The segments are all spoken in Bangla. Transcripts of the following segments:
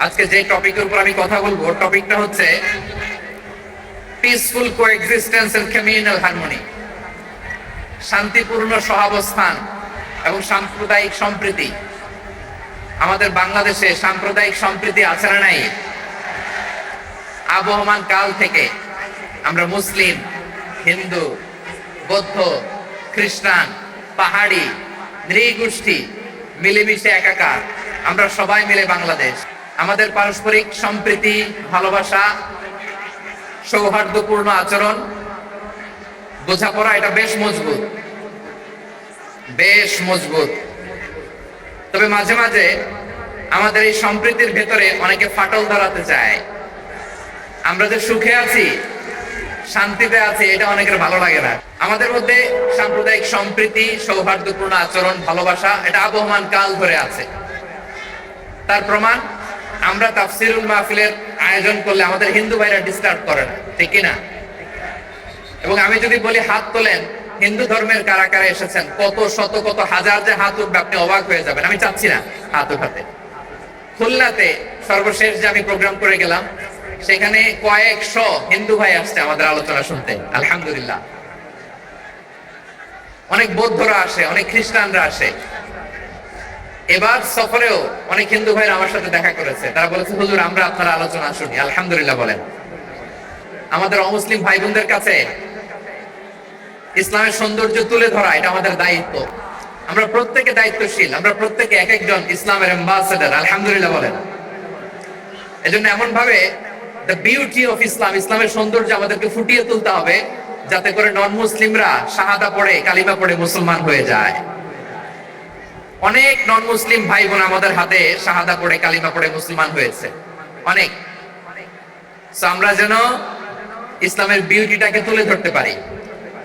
আজকে যে টপিকের উপর আমি কথা বলবো টপিকটা হচ্ছে peaceful coexistence and communal harmony, শান্তিপূর্ণ সহাবস্থান এবং সাম্প্রদায়িক সম্প্রীতি। আমাদের বাংলাদেশে সাম্প্রদায়িক সম্প্রীতি আছে না নাই? আবহমান কাল থেকে আমরা মুসলিম, হিন্দু, বৌদ্ধ, খ্রিস্টান, পাহাড়ি, নৃগোষ্ঠী মিলেমিশে একাকার, আমরা সবাই মিলে বাংলাদেশ। আমাদের পারস্পরিক সম্প্রীতি, ভালোবাসা, সৌহার্দ্যপূর্ণ আচরণ, বোঝাপড়া এটা বেশ মজবুত। তবে মাঝে মাঝে আমাদের এই সম্প্রীতির ভেতরে অনেকে ফাটল ধরাতে চায়। আমরা যে সুখে আছি, শান্তিতে আছি, এটা অনেকের ভালো লাগে না। আমাদের মধ্যে সাম্প্রদায়িক সম্প্রীতি, সৌহার্দ্যপূর্ণ আচরণ, ভালোবাসা এটা আবহমান কাল ধরে আছে। তার প্রমাণ আমরা তাফসিরুল মাহফিলের আয়োজন করলে আমাদের হিন্দু ভাইরা ডিস্টার্ব করে না, ঠিক কিনা? এবং আমি যদি বলি হাত তোলেন, হিন্দু ধর্মের কারা কারা এসেছেন, কত শত কত হাজার যে হাত উঠবে, আপনি অবাক হয়ে যাবেন। আমি চাচ্ছি না হাত উঠাতে। খুলনাতে সর্বশেষ যে আমি প্রোগ্রাম করে গেলাম, সেখানে কয়েকশো হিন্দু ভাই আসছে আমাদের আলোচনা শুনতে, আলহামদুলিল্লাহ। অনেক বৌদ্ধরা আসে, অনেক খ্রিস্টানরা আসে। এবার সফরেও অনেক হিন্দু ভাইরা আমার সাথে দেখা করেছে। তারা বলেছে, হুজুর আমরা আপনার আলোচনা শুনি, আলহামদুলিল্লাহ বলেন। আমাদের অমুসলিম ভাই বোনদের কাছে ইসলামের সৌন্দর্য তুলে ধরা এটা আমাদের দায়িত্ব। আমরা প্রত্যেকে দায়িত্বশীল, আমরা প্রত্যেকে এক একজন ইসলামের অ্যাম্বাসেডর, আলহামদুলিল্লাহ বলেন। এজন্য এমন ভাবে দ্য বিউটি অফ ইসলাম, ইসলামের সৌন্দর্য আমাদেরকে ফুটিয়ে তুলতে হবে, যাতে করে নন মুসলিমরা শাহাদা পড়ে, কালিমা পড়ে মুসলমান হয়ে যায়। অনেক নন মুসলিম ভাই বোন আমাদের হাতে শাহাদা পড়ে, কালিমা পড়ে মুসলমান হয়েছে, অনেক। আমরা যেন ইসলামের বিউটিটাকে তুলে ধরতে পারি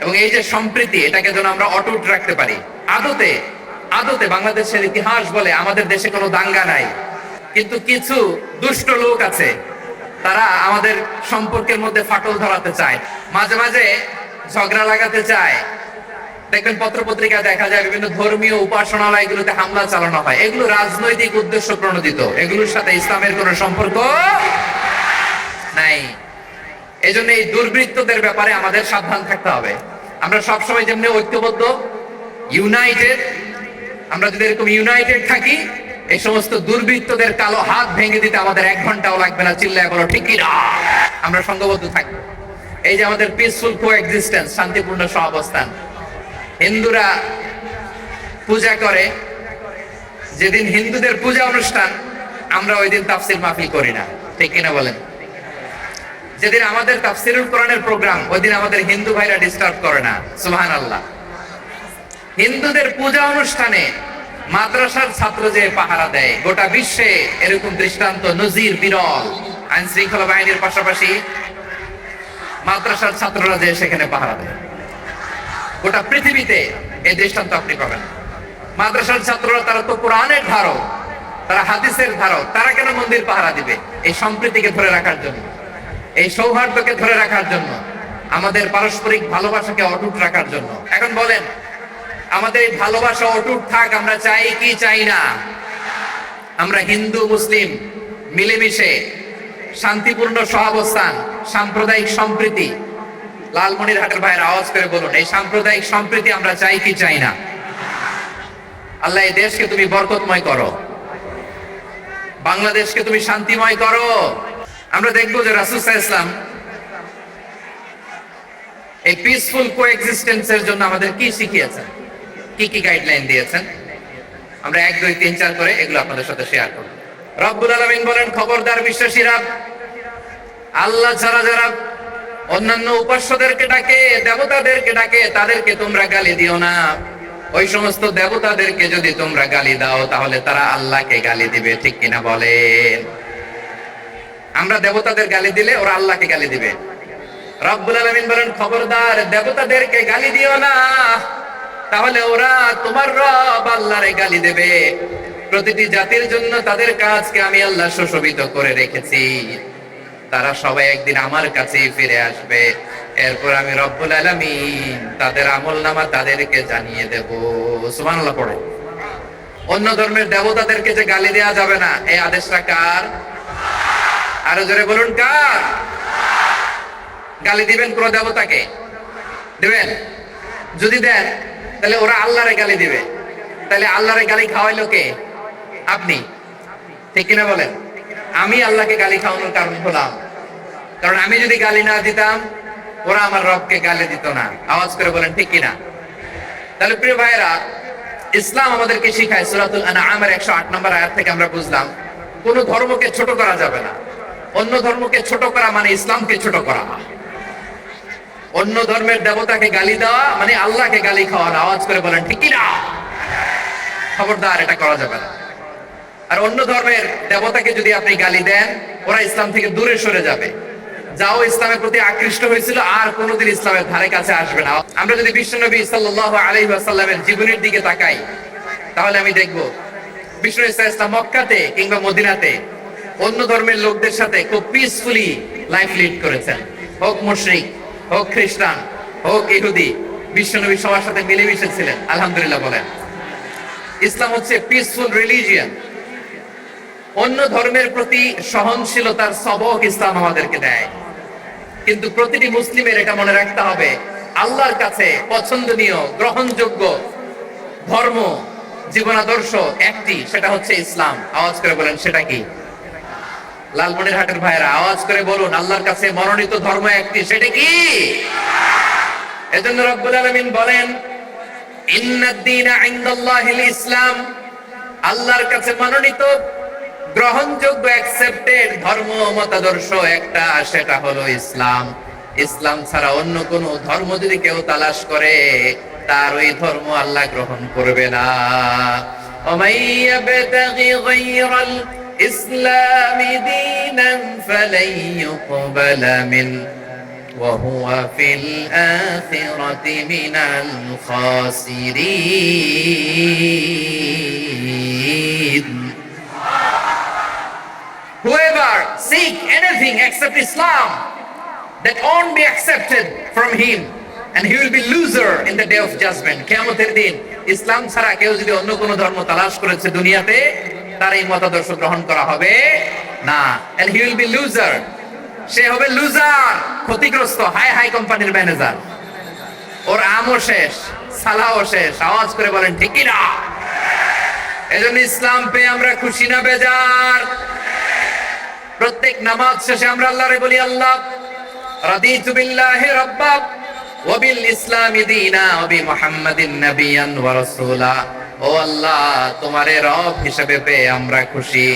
এবং এই যে সম্প্রীতি, এটাকে যেন আমরা অটুট রাখতে পারি। আদতে বাংলাদেশের ইতিহাস বলে আমাদের দেশে কোনো দাঙ্গা নাই, কিন্তু কিছু দুষ্ট লোক আছে, তারা আমাদের সম্পর্কের মধ্যে ফাটল ধরাতে চায়, মাঝে মাঝে ঝগড়া লাগাতে চায়। দেখবেন পত্র পত্রিকা দেখা যায় বিভিন্ন ধর্মীয় উপাসনালয়গুলোতে হামলা চালানো হয়। এগুলো রাজনৈতিক উদ্দেশ্য প্রণোদিত, এগুলোর সাথে ইসলামের কোনো সম্পর্ক নাই। এজন্য এই দুর্বৃত্তদের ব্যাপারে আমাদের সাবধান থাকতে হবে। আমরা সবসময় যেমনি ঐক্যবদ্ধ, ইউনাইটেড, আমরা যদি এরকম ইউনাইটেড থাকি, এই সমস্ত দুর্বৃত্তদের কালো হাত ভেঙে দিতে আমাদের 1 ঘন্টাও লাগবে না। চিল্লায় বলো ঠিক কিনা? আমরা সংঘবদ্ধ থাকবো। এই যে আমাদের পিসফুল কোএক্সিস্টেন্স, শান্তিপূর্ণ সহাবস্থান। হিন্দুরা পূজা করে, যেদিন হিন্দুদের পূজা অনুষ্ঠান, আমরা ওই দিন তাফসির মাহফিল করি না, ঠিক কিনা বলেন? যেদিন আমাদের তাফসিরুল কোরআনের প্রোগ্রাম, ওই দিন আমাদের হিন্দু ভাইরা ডিস্টার্ব করে না, সুবহানাল্লাহ। হিন্দুদের পূজা অনুষ্ঠানে মাদ্রাসার ছাত্র যে পাহারা দেয়, গোটা বিশ্বে এরকম দৃষ্টান্ত নজির বিরল। আইন শৃঙ্খলা বাহিনীর পাশাপাশি মাদ্রাসার ছাত্ররা যে সেখানে পাহারা দেয়, গোটা পৃথিবীতে এই দৃষ্টান্ত আপনি পাবেন। মাদ্রাসার ছাত্ররা, তারা তো কোরআনের ধারক, তারা হাদিসের ধারক, তারা কেন মন্দির পাহারা দিবে? এই সম্প্রীতিকে ধরে রাখার জন্য, এই সৌহার্দ্যকে ধরে রাখার জন্য, আমাদের পারস্পরিক ভালোবাসাকে অটুট রাখার জন্য। এখন বলেন, আমাদের এই ভালোবাসা অটুট থাক, আমরা চাই কি চাই না? আমরা হিন্দু মুসলিম মিলেমিশে শান্তিপূর্ণ সহাবস্থান, সাম্প্রদায়িক সম্প্রীতি, লালমনিরহাটের ভাইয়ের আওয়াজ করে বলুন, এই সাম্প্রদায়িক সম্প্রীতি আমরা চাই কি চাই না? আল্লাহ এই দেশকে তুমি বরকতময় করো, বাংলাদেশকে তুমি শান্তিময় করো। আমরা দেখবো যে রাসূল সাল্লাল্লাহু আলাইহি ওয়াসাল্লাম এই পিসফুল কোএক্সিস্টেন্সের জন্য আমাদের কি শিখিয়েছেন, কি কি গাইডলাইন দিয়েছেন। আমরা 1, 2, 3, 4 করে এগুলো আপনাদের সাথে শেয়ার করব। রব্বুল আলামিন বলেন, খবরদার বিশ্বাসীরা, আল্লাহ ছাড়া যারা অন্যান্য উপাস্যদেরকে ডাকে, দেবতাদেরকে ডাকে, তাদেরকে তোমরা গালি দিও না। ওই সমস্ত দেবতাদেরকে যদি তোমরা গালি দাও, তাহলে তারা আল্লাহকে গালি দিবে, ঠিক কিনা বলেন? আমরা দেবতাদের গালি দিলে ওরা আল্লাহকে গালি দিবে। রব্বুল আলামিন বলেন, খবরদার দেবতাদেরকে গালি দিও না, তাহলে ওরা তোমার রব আল্লাহরে গালি দেবে। প্রতিটি জাতির জন্য তাদের কাজকে আমি আল্লাহ সুশোভিত করে রেখেছি, তারা সবাই একদিন আমার কাছেই ফিরে আসবে। এরপর আমি রব্বুল আলামিন তাদের আমলনামা তাদেরকে জানিয়ে দেব। সুবহানাল্লাহ পড়ে। অন্য ধর্মের দেবতাদেরকে যে গালি দেওয়া যাবে না, এই আদেশটা কার? আরো জোরে বলুন কার? গালি দিবেন কোন দেবতাকে? দিবেন? যদি দেন তাহলে ওরা আল্লাহরে গালি দিবে, তাহলে আল্লাহরে গালি খাওয়াইলো কে? আপনি। ঠিক কিনা বলেন? আমি আল্লাহকে গালি খাওয়ানোর কারণ হলাম, কারণ আমি যদি গালি না দিতাম ওরা আমার রবকে গালি দিত না। আওয়াজ করে বলেন ঠিক কিনা? তাহলে প্রিয় ভাইরা, ইসলাম আমাদেরকে শিখায়, সূরাতুল আনআমের 108 নম্বর আয়াত থেকে আমরা বুঝলাম কোন ধর্মকে ছোট করা যাবে না। অন্য ধর্মকে ছোট করা মানে ইসলামকে ছোট করা। অন্য ধর্মের দেবতাকে গালি দেওয়া মানে আল্লাহকে গালি খাওয়ানো। আওয়াজ করে বলেন ঠিক কিনা? খবরদার, এটা করা যাবে না। আর অন্য ধর্মের দেবতাকে যদি আপনি গালি দেন, ওরা ইসলাম থেকে দূরে সরে যাবে। যাও ইসলামের প্রতি আকৃষ্ট হয়েছিল আর কোনোদিন ইসলামের ধারে কাছে আসবে না। আমরা যদি বিশ্বনবী সাল্লাল্লাহু আলাইহি ওয়াসাল্লামের জীবনের দিকে তাকাই, তাহলে আমি দেখব বিশ্বনবী সাল্লাল্লাহু আলাইহি ওয়াসাল্লাম মক্কাতে কিংবা মদিনাতে অন্য ধর্মের লোকদের সাথে খুব পিসফুলি লাইফ লিড করেছেন। হোক মুশরিক, হোক খ্রিস্টান, হোক ইহুদি, বিশ্বনবী সবার সাথে মিলেমিশে ছিলেন। আলহামদুলিল্লাহ বলেন। ইসলাম হচ্ছে পিসফুল রিলিজিয়ন। অন্য ধর্মের প্রতি সহনশীলতার সবক ইসলাম আমাদেরকে দেয়। কিন্তু প্রতিটি মুসলিমের এটা মনে রাখতে হবে, আল্লাহর কাছে পছন্দনীয় গ্রহণযোগ্য ধর্ম জীবনাদর্শ একটি, সেটা হচ্ছে ইসলাম। আওয়াজ করে বলেন সেটা কি? লালমনিরহাটের ভাইরা আওয়াজ করে বলুন, আল্লাহর কাছে মনোনীত ধর্ম একটি, সেটা কি? এজন্য রব্বুল আলামিন বলেন, ইন্নাদ দীনা ইনদাল্লাহিল ইসলাম, আল্লাহর কাছে মনোনীত গ্রহণযোগ্য অ্যাকসেপ্টেড ধর্ম মতাদর্শ একটা, সেটা হলো ইসলাম। ইসলাম ছাড়া অন্য কোন ধর্ম যদি কেউ তালাশ করে, তার ওই ধর্ম আল্লাহ গ্রহণ করবে না। ওমাইয়াবতাগি গায়রাল ইসলামি দীনান ফালাই ইউকবালা মিন ওয়া হুয়া ফিল আখিরাতি মিনাল খাসিরিন। Whoever seek anything except Islam, that won't be accepted from him, and he will be loser in the day of judgment. কিয়ামতের দিন ইসলাম ছাড়া কেউ যদি অন্য কোন ধর্ম তালাশ করেছে দুনিয়াতে, তার এই মতাদর্শ গ্রহণ করা হবে না, and he will be loser. সে হবে লুজার, ক্ষতিগ্রস্ত, হাই হাই কোম্পানির ম্যানেজার। ওর আমও শেষ, সালাও শেষ। আওয়াজ করে বলেন ঠিক কি না? এজন্য ইসলাম পেয়ে আমরা খুশি না বেজার? প্রত্যেক নামাজ শেষে আমরা আল্লাহরে বলি, আল্লাহ রাদিতু বিল্লাহি রাব্বা ওয়া বিল ইসলামি দীনা ওয়া বি মুহাম্মাদিন নাবিয়ান ওয়া রাসূলা। ও আল্লাহ, তোমারে রব হিসেবে পেয়ে আমরা খুশি।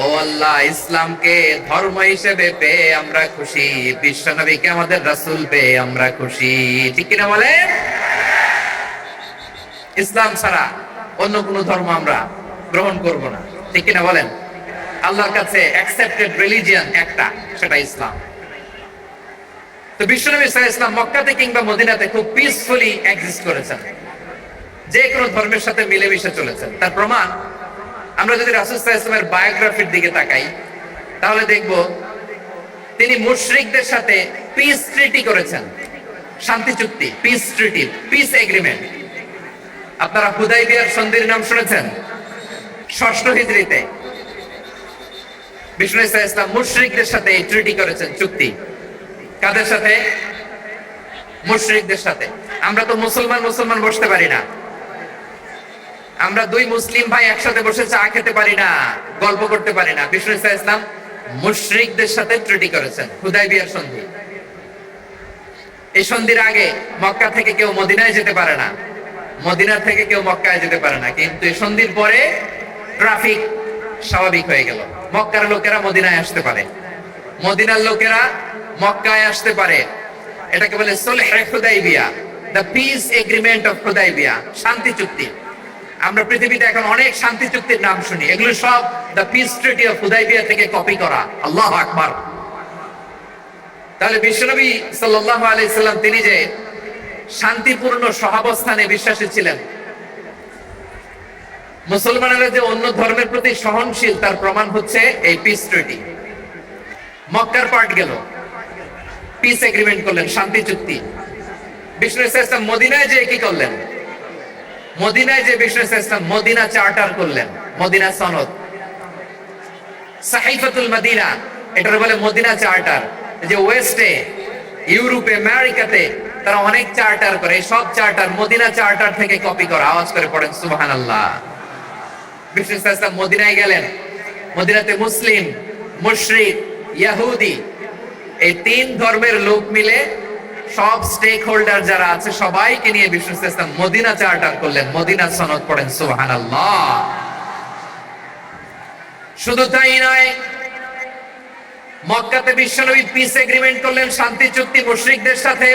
ও আল্লাহ, ইসলামকে ধর্ম হিসেবে পেয়ে আমরা খুশি। বিশ্ব নবীকে আমাদের রাসূল পেয়ে আমরা খুশি। ঠিক কিনা বলেন? ইসলাম ছাড়া অন্য কোন ধর্ম আমরা গ্রহণ করব না। ঠিক কিনা বলেন? আল্লাহর কাছে অ্যাকসেপ্টেড রিলিজিয়ন একটা, সেটা ইসলাম। তো বিশ্বনবী সাল্লাল্লাহু আলাইহি ওয়াসাল্লাম মক্কাতে কিংবা মদিনাতে খুব পিসফুলি এক্সিস্ট করেছেন, যে কোনো ধর্মের সাথে মিলেমিশে চলেছেন। তার প্রমাণ আমরা যদি রাসূল সাল্লাল্লাহু আলাইহি ওয়াসাল্লামের বায়োগ্রাফির দিকে তাকাই, তাহলে দেখব তিনি মুশরিকদের সাথে পিস ট্রিটি করেছেন। শান্তি চুক্তি, পিস ট্রিটি, পিস এগ্রিমেন্ট। আপনারা হুদাইবিয়ার সন্ধির নাম শুনেছেন? 6ষ্ঠ হিজরিতে বিষ্ণু ইসলাম মুশরিকদের সাথে এই ট্রিটি করেছেন, চুক্তি। কাদের সাথে? মুশরিকদের সাথে। আমরা তো মুসলমান বসতে পারি না। আমরা দুই মুসলিম ভাই একসাথে বসে চা খেতে পারি না, গল্প করতে পারি না। বিষ্ণু ইসলাম মুশরিকদের সাথে ট্রিটি করেছেন, হুদাইবিয়ার সন্ধি। এই সন্ধির আগে মক্কা থেকে কেউ মদিনায় যেতে পারে না, মদিনা থেকে কেউ মক্কায় যেতে পারে না। কিন্তু এই সন্ধির পরে ট্রাফিক স্বাভাবিক হয়ে গেল। মক্কার লোকেরা মদিনায় আসতে পারে, মদিনার লোকেরা মক্কায় আসতে পারে। এটাকে বলে সুলহে Hudaybiyyah, the peace agreement of Hudaybiyyah, শান্তি চুক্তি। আমরা পৃথিবীতে এখন অনেক শান্তি চুক্তির নাম শুনি, এগুলো সব the piece treaty of Hudaibiya থেকে কপি করা। আল্লাহু আকবার। তাহলে বিশ্বনবী সাল্লাল্লাহু আলাইহি সাল্লাম তিনি যে শান্তিপূর্ণ সহাবস্থানে বিশ্বাসী ছিলেন, মুসলমানেরা যে অন্য ধর্মের প্রতি সহনশীল, তার প্রমাণ হচ্ছে এই পিস ট্রিটি। মক্কার পার্ট গেল, পিস এগ্রিমেন্ট করলেন, শান্তি চুক্তি। বিষ্ণু ইসলাম মদিনায় যে কি করলেন? মদিনায় যে বিষ্ণু ইসলাম মদিনা চার্টার করলেন, মদিনা সনদ, সাহিফাতুল মদিনা। এটার বলে মদিনা চার্টার। যে ওয়েস্টে, ইউরোপে, আমেরিকাতে তারা অনেক চার্টার করে, সব চার্টার মদিনা চার্টার থেকে কপি করা। আওয়াজ করে পড়েন সুবহানাল্লাহ। বিষ্ণু ইসলাম মদিনায় গেলেন, মদিনাতে মুসলিম, মুশরিক, ইহুদি এই তিন ধর্মের লোক মিলে সব স্টেক হোল্ডার যারা আছে সবাইকে নিয়ে বিষ্ণু ইসলাম মদিনা চার্টার করলেন, মদিনা সনদ। পড়েন সুবহানাল্লাহ। শুধু তাই নয়, মক্কাতে বিশ্বনবী পিস এগ্রিমেন্ট করলেন, শান্তি চুক্তি মুশরিকদের সাথে।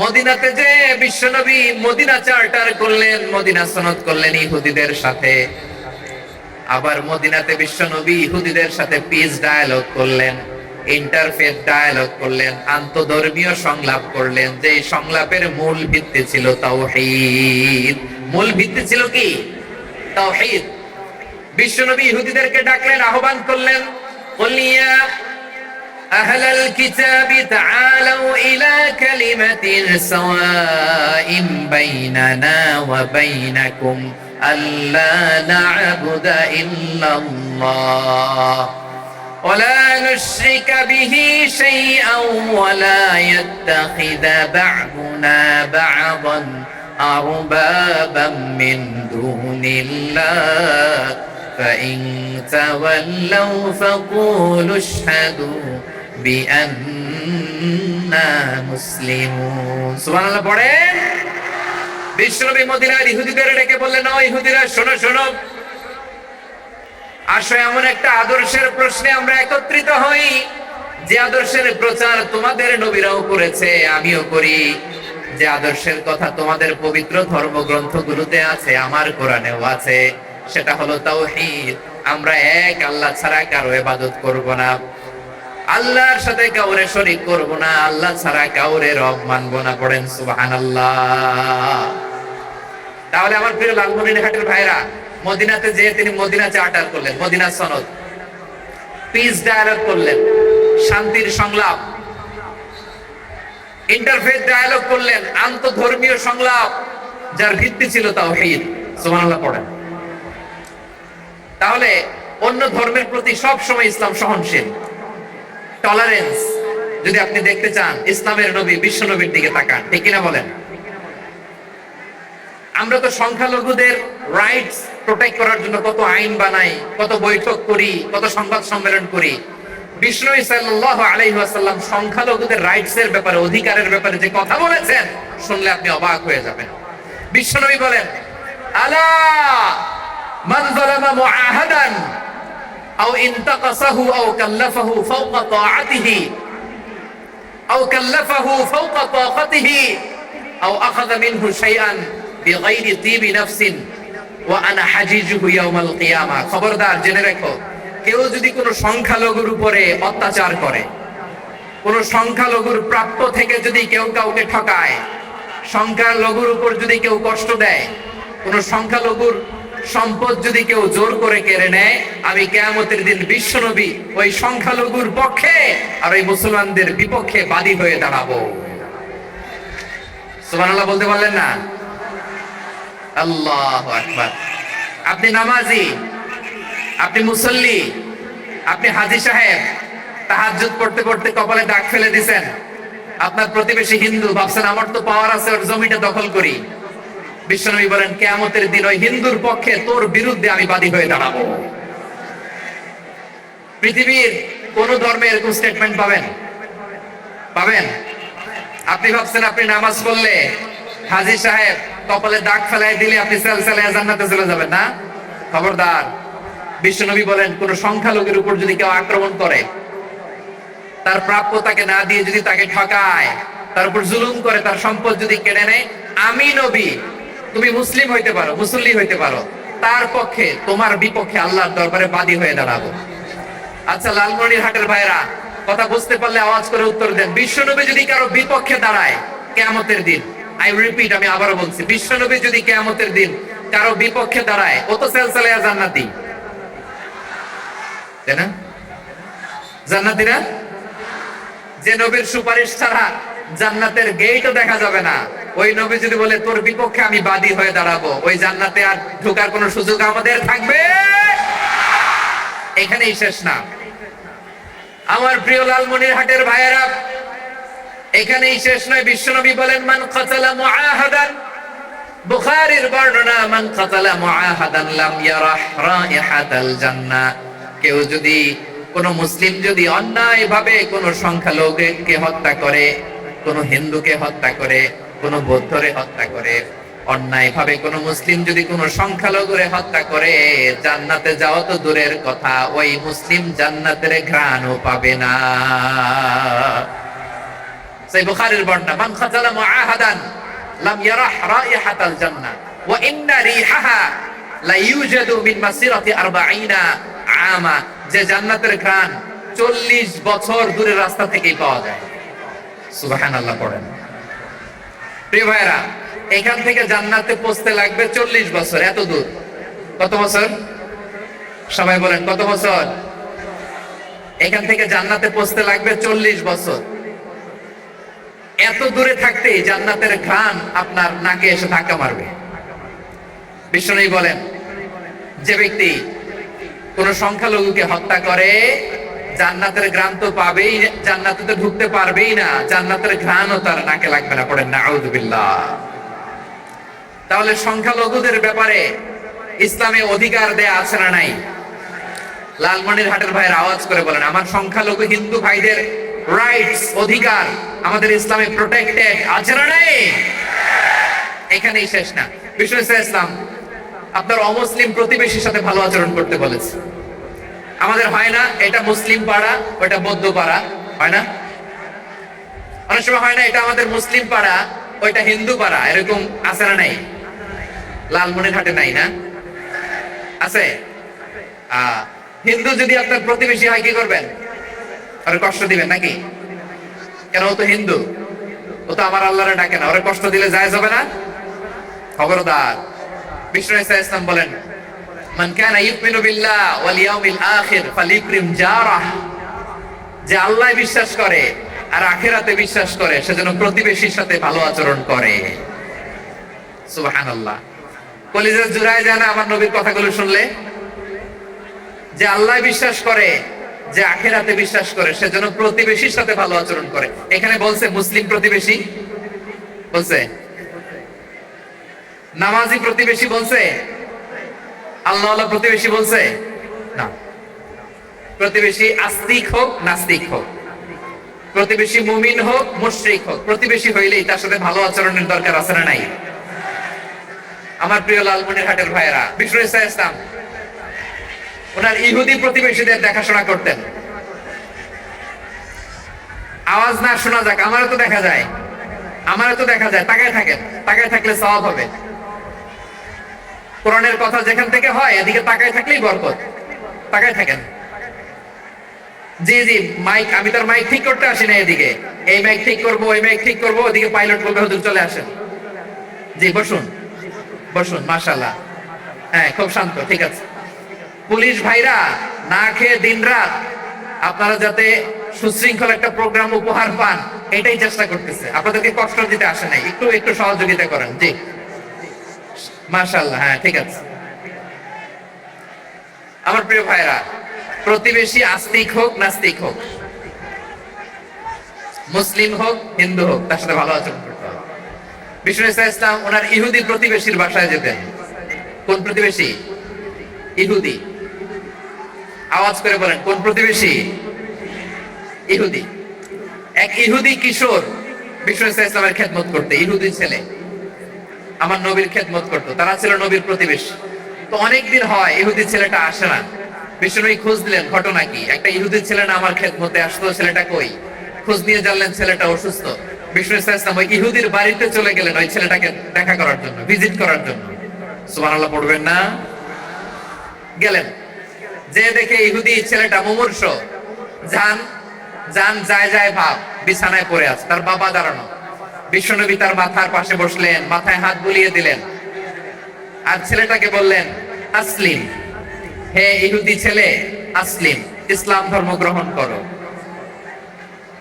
মদিনাতে যে বিশ্বনবী মদিনা চার্টার করলেন, মদিনা সনদ করলেন ইহুদিদের সাথে। আবার মদিনাতে বিশ্বনবী ইহুদিদের সাথে পিস ডায়ালগ করলেন, ইন্টারফেথ ডায়ালগ করলেন, আন্তধর্মীয় সংলাপ করলেন। যে সংলাপের মূল ভিত্তি ছিল তাওহীদ। মূল ভিত্তি ছিল কি? তাওহীদ। বিশ্বনবী ইহুদিদেরকে ডাকলেন, আহ্বান করলেন, قل يا أهل الكتاب تعالوا إلى كلمة سواء بيننا وبينكم ألا نعبد إلا الله ولا نشرك به شيئا ولا يتخذ بعضنا بعضا أربابا من دون الله فإن تولوا فقولوا اشهدوا بأننا مسلمون। সুবহানাল্লাহ পড়েন। বিশ্বনবী মদিনার ইহুদিদের ডেকে বললেন, ও ইহুদিরা, শোনো শোনো, আসো এমন একটা আদর্শের প্রশ্নে আমরা একত্রিত হই যে আদর্শের প্রচার তোমাদের নবীরাও করেছে, আমিও করি। যে আদর্শের কথা তোমাদের পবিত্র ধর্মগ্রন্থগুলোতে আছে, আমার কোরআনেও আছে। সেটা হলো তাওহীদ। আমরা এক আল্লাহ ছাড়া কারো ইবাদত করব না, আল্লাহর সাথে কাউরে শরীক করব না, আল্লাহ ছাড়া কাউরে রব মানব না। পড়েন সুবহানাল্লাহ। তাহলে আমার প্রিয় লালমনিরহাটের ভাইরা, মদিনাতে যে তিনি মদিনা চার্টার করলেন, মদিনা সনদ, পিস ডায়ালগ করলেন, শান্তির সংলাপ, ইন্টারফেথ ডায়ালগ করলেন, আন্তধর্মীয় সংলাপ, যার ভিত্তি ছিল তাওহীদ। সুবহানাল্লাহ পড়েন। তাহলে অন্য ধর্মের প্রতি সব সময় ইসলাম সহনশীল, টলারেন্স। যদি আপনি দেখতে চান ইসলামের নবী বিশ্ব নবীর দিকে তাকান, ঠিক কিনা বলেন? আমরা তো সংখ্যালঘুদের রাইটস প্রোটেক্ট করার জন্য কত আইন বানাই, কত বৈঠক করি, কত সংবাদ সম্মেলন করি। বিষ্ণু সাল্লাল্লাহু আলাইহি ওয়াসাল্লাম সংখ্যালঘুদের রাইটস এর ব্যাপারে, অধিকারের ব্যাপারে যে কথা বলেছেন, শুনলে আপনি অবাক হয়ে যাবেন। বিশ্বনবী বলেন, আলা মান যালামা মুআহাদান আও ইনতাকাসাহু আও কাল্লাফাহু ফাওকা তাআতিহি আও কাল্লাফাহু ফাওকা তাকাতিহি আও আখাযা মিনহু শাইআন বিগাইরি তিবি নাফসিন ওয়া আনা হাজিজুহু ইয়াউমাল কিয়ামা। খবরদার, জেনে রাখো, কেউ যদি কোনো সংখ্যালঘুর উপরে অত্যাচার করে, কোন সংখ্যালঘুর প্রাপ্য থেকে যদি কেউ কাউকে ঠকায়, সংখ্যালঘুর উপর যদি কেউ কষ্ট দেয়, কোন সংখ্যালঘুর সম্পদ যদি কেউ জোর করে কেড়ে নেয়, আমি কিয়ামতের দিন বিশ্বনবী ওই সংখ্যালঘুর পক্ষে আর ওই মুসলমানদের বিপক্ষে বাদী হয়ে দাঁড়াবো। সুবহানাল্লাহ বলতে পারলেন না? আল্লাহু আকবার। আপনি নামাজি, আপনি মুসল্লি, আপনি হাজী সাহেব, তাহাজ্জুদ পড়তে পড়তে কপালে দাগ ফেলে দিবেন। আপনার প্রতিবেশী হিন্দু, ভাবছেন আমার তো পাওয়ার আছে, ওর জমিটা দখল করি। বিশ্বনবী বলেন, কিয়ামতের দিন ওই হিন্দুর পক্ষে তোর বিরুদ্ধে আমি বাদী হয়ে দাঁড়াবো। পৃথিবীর কোন ধর্মে এরকম স্টেটমেন্ট পাবেন? পাবেন? আপনি ভাবছেন আপনি নামাজ পড়লে হাজী সাহেব কপালে দাগ ফেলাই দিলে আপনি সেলসেলায় জান্নাতে চলে যাবেন না? খবরদার। বিশ্বনবী বলেন, কোন সংখ্যালঘুর উপর যদি কেউ আক্রমণ করে, তার প্রাপ্য তাকে না দিয়ে যদি তাকে ঠকায়, তার উপর জুলুম করে, তার সম্পদ যদি কেড়ে নেয়, আমি নবী, তুমি মুসলিম হইতে পারো, মুসল্লি হইতে পারো, তার পক্ষে তোমার বিপক্ষে আল্লাহর দরবারে বাদী হয়ে দাঁড়াবো। আচ্ছা লালমনিরহাটের ভাইরা, কথা বুঝতে পারলে আওয়াজ করে উত্তর দেন। বিশ্বনবী যদি কারো বিপক্ষে দাঁড়ায় কিয়ামতের দিন, আই রিপিট, আমি আবারও বলছি, বিশ্বনবী যদি কিয়ামতের দিন কারো বিপক্ষে দাঁড়ায়, ও তো সেলসেলায়া জান্নাতি, তাই না? জান্নাতি না? যে নবীর সুপারিশ ছাড়া জান্নাতের গেটও দেখা যাবে না, ওই নবী যদি বলে তোর বিপক্ষে আমি বাদী হয়ে দাঁড়াবো, ওই জান্নাতে আর ঢোকার কোনো সুযোগ আমাদের থাকবে? এখানেই শেষ না। আমার প্রিয় লালমনিরহাটের ভাইয়েরা, এখানেই শেষ নয়। বিশ্বনবী বলেন, মান কাতালা মুআহাদান, বুখারীর বর্ণনা, মান কাতালা মুআহাদান লাম ইয়ারাহ রাইহাতাল জান্নাহ। কেউ যদি, কোন মুসলিম যদি অন্যায়ভাবে কোন সংখ্যালঘুকে হত্যা করে, কোন হিন্দুকে হত্যা করে, কোন বৌদ্ধরে হত্যা করে, অন্যায়ভাবে কোন মুসলিম যদি কোন সংখ্যালঘুরে হত্যা করে, জান্নাতে যাওয়া তো দূরের কথা, ওই মুসলিম জান্নাতের ঘ্রাণও পাবে না। সেই বুখারীর বর্ণনা, মান কাতালা মুআহাদান লাম ইয়ারাহ রাইহাতাল জান্নাহ ওয়া ইন্না রিহাহা লা ইউজাদু মিন মাসিরাতি 40 আমা। যে জান্নাতের ঘ্রাণ 40 বছর দূরের রাস্তা থেকেই পাওয়া যায়। সুবহানাল্লাহ পড়েন। প্রিয় ভাইরা, এখান থেকে জান্নাতে পৌঁছতে লাগবে 40 বছর। এত দূর, কত বছর? সবাই বলেন, কত বছর? এখান থেকে জান্নাতে পৌঁছতে লাগবে 40 বছর। এত দূরে থাকতেই জান্নাতের ঘ্রাণ আপনার নাকে এসে ধাক্কা মারবে। বিশ্বনবী বলেন, যে ব্যক্তি কোন সংখ্যালঘুকে হত্যা করে, জান্নাতের ঘ্রাণ তো পাবেই, জান্নাতে তো ঢুকতে পারবেই না, জান্নাতের ঘ্রাণও তার নাকে লাগবে না। পড়েন নাউযুবিল্লাহ। তাহলে সংখ্যালঘুদের ব্যাপারে ইসলামে অধিকার দেয়া আছে না নাই? লালমনিরহাটের ভাইয়ের আওয়াজ করে বলেন, আমার সংখ্যালঘু হিন্দু ভাইদের রাইটস, অধিকার আমাদের ইসলামে প্রোটেক্টেড আছে না নাই? এখানেই শেষ না। বিষ্ণু ইসলাম আপনার অমুসলিম প্রতিবেশীর সাথে ভালো আচরণ করতে বলেছে। আমাদের হয় না, এটা মুসলিম পাড়া, ওটা বৌদ্ধ পাড়া, হয় না? অনেক সময় হয় না, এটা আমাদের মুসলিম পাড়া, ওইটা হিন্দু পাড়া, এরকম আছে না নাই? লালমনিরহাটে নাই না? আছে? হিন্দু যদি আপনার প্রতিবেশী হয়, কি করবেন? আর কষ্ট দিবেন নাকি? কেন? ও তো হিন্দু, ও তো আমার আল্লাহরে ডাকে না, ওরে কষ্ট দিলে জায়েজ হবে না? খবরদার। বিষ্ণু ইসলাম বলেন, মান কানা ইউমিনু বিল্লাহ ওয়াল ইয়াউমিল আখির ফালিকরিম জারাহ। যে আল্লাহ বিশ্বাস করে আর আখিরাতে বিশ্বাস করে, সেজন্য প্রতিবেশীর সাথে ভালো আচরণ করে। সুবহানাল্লাহ। কলিজা জুড়ায় যায় না আমার নবীর কথাগুলো শুনলে? যে আল্লাহ বিশ্বাস করে, যে আখিরাতে বিশ্বাস করে, সেজন্য প্রতিবেশীর সাথে ভালো আচরণ করে। এখানে বলছে মুসলিম প্রতিবেশী, বলছে নামাজি প্রতিবেশী, বলছে আল্লাহওয়ালা প্রতিবেশী, বলছে না। প্রতিবেশী আস্তিক হোক নাস্তিক হোক, প্রতিবেশী মুমিন হোক মুশরিক হোক, প্রতিবেশী হইলেই তার সাথে ভালো আচরণের দরকার আছে না নাই? আমার প্রিয় লালমনিরহাটের ভাইয়েরা, বিষ্ণু ইসলাম ওনার ইহুদি প্রতিবেশীদের দেখাশোনা করতেন। আওয়াজ না শোনা যাক, আমারও তো দেখা যায়, আমারও তো দেখা যায়। তাকায় থাকেন, তাকায় থাকলে সওয়াব হবে। কোরআনের কথা যেখান থেকে হয়, এদিকে তাকায় থাকলেই বরকত। তাকায় থাকেন। জি জি, মাইক, আমি তার মাইক ঠিক করতে আসি না এদিকে, এই মাইক ঠিক করবো, ওই মাইক ঠিক করবো, ওদিকে পাইলট বলবে হুজুর চলে আসেন। জি বসুন, বসুন, মাশাআল্লাহ। হ্যাঁ, খুব শান্ত, ঠিক আছে। পুলিশ ভাইরা না খেয়ে দিনরাত আপনারা যাতে সুশৃঙ্খল একটা প্রোগ্রাম উপহার পান, এটাই চেষ্টা করতেছে। আপনাদেরকে কষ্ট দিতে আসে নাই, একটু একটু সহযোগিতা করেন। জি মাশাআল্লাহ। হ্যাঁ, ঠিক আছে। আমার প্রিয় ভাইরা, প্রতিবেশী আস্তিক হোক নাস্তিক হোক, মুসলিম হোক হিন্দু হোক, তার সাথে ভালো আচরণ করতে হবে। বিষ্ণু ইসলাম ওনার ইহুদি প্রতিবেশীর বাসায় যেতেন। কোন প্রতিবেশী? ইহুদি। আওয়াজ করে বলেন, কোন প্রতিবেশী? ইহুদি। এক ইহুদি কিশোর বিষ্ণু ইসলামের খেদমত করতে, ইহুদি ছেলে আমার নবীর খেদমত করতো। তারা ছিল নবীর প্রতিবেশী। তো অনেকদিন হয় ইহুদি ছেলেটা আসে না। বিষ্ণু খোঁজ দিলেন, ঘটনা কি? একটা ইহুদি ছেলে না আমার খেদমতে আসতো, ছেলেটা কই? খোঁজ নিয়ে জানলেন ছেলেটা অসুস্থ। বিষ্ণু ইসলাম ওই ইহুদির বাড়িতে চলে গেলেন ওই ছেলেটাকে দেখা করার জন্য, ভিজিট করার জন্য। সুবহানাল্লাহ পড়বেন না? গেলেন, যে দেখে ইহুদি ছেলেটা মুমূর্ষ, জান জান যায় যায় ভাব, বিছানায় পড়ে আছে, তার বাবা দাঁড়ানো। বিশ্বনবী তার মাথার পাশে বসলেন, মাথায় হাত বুলিয়ে দিলেন, আর ছেলেটাকে বললেন, আসলিম, হে ইহুদি ছেলে, আসলিম, ইসলাম ধর্ম গ্রহণ করো।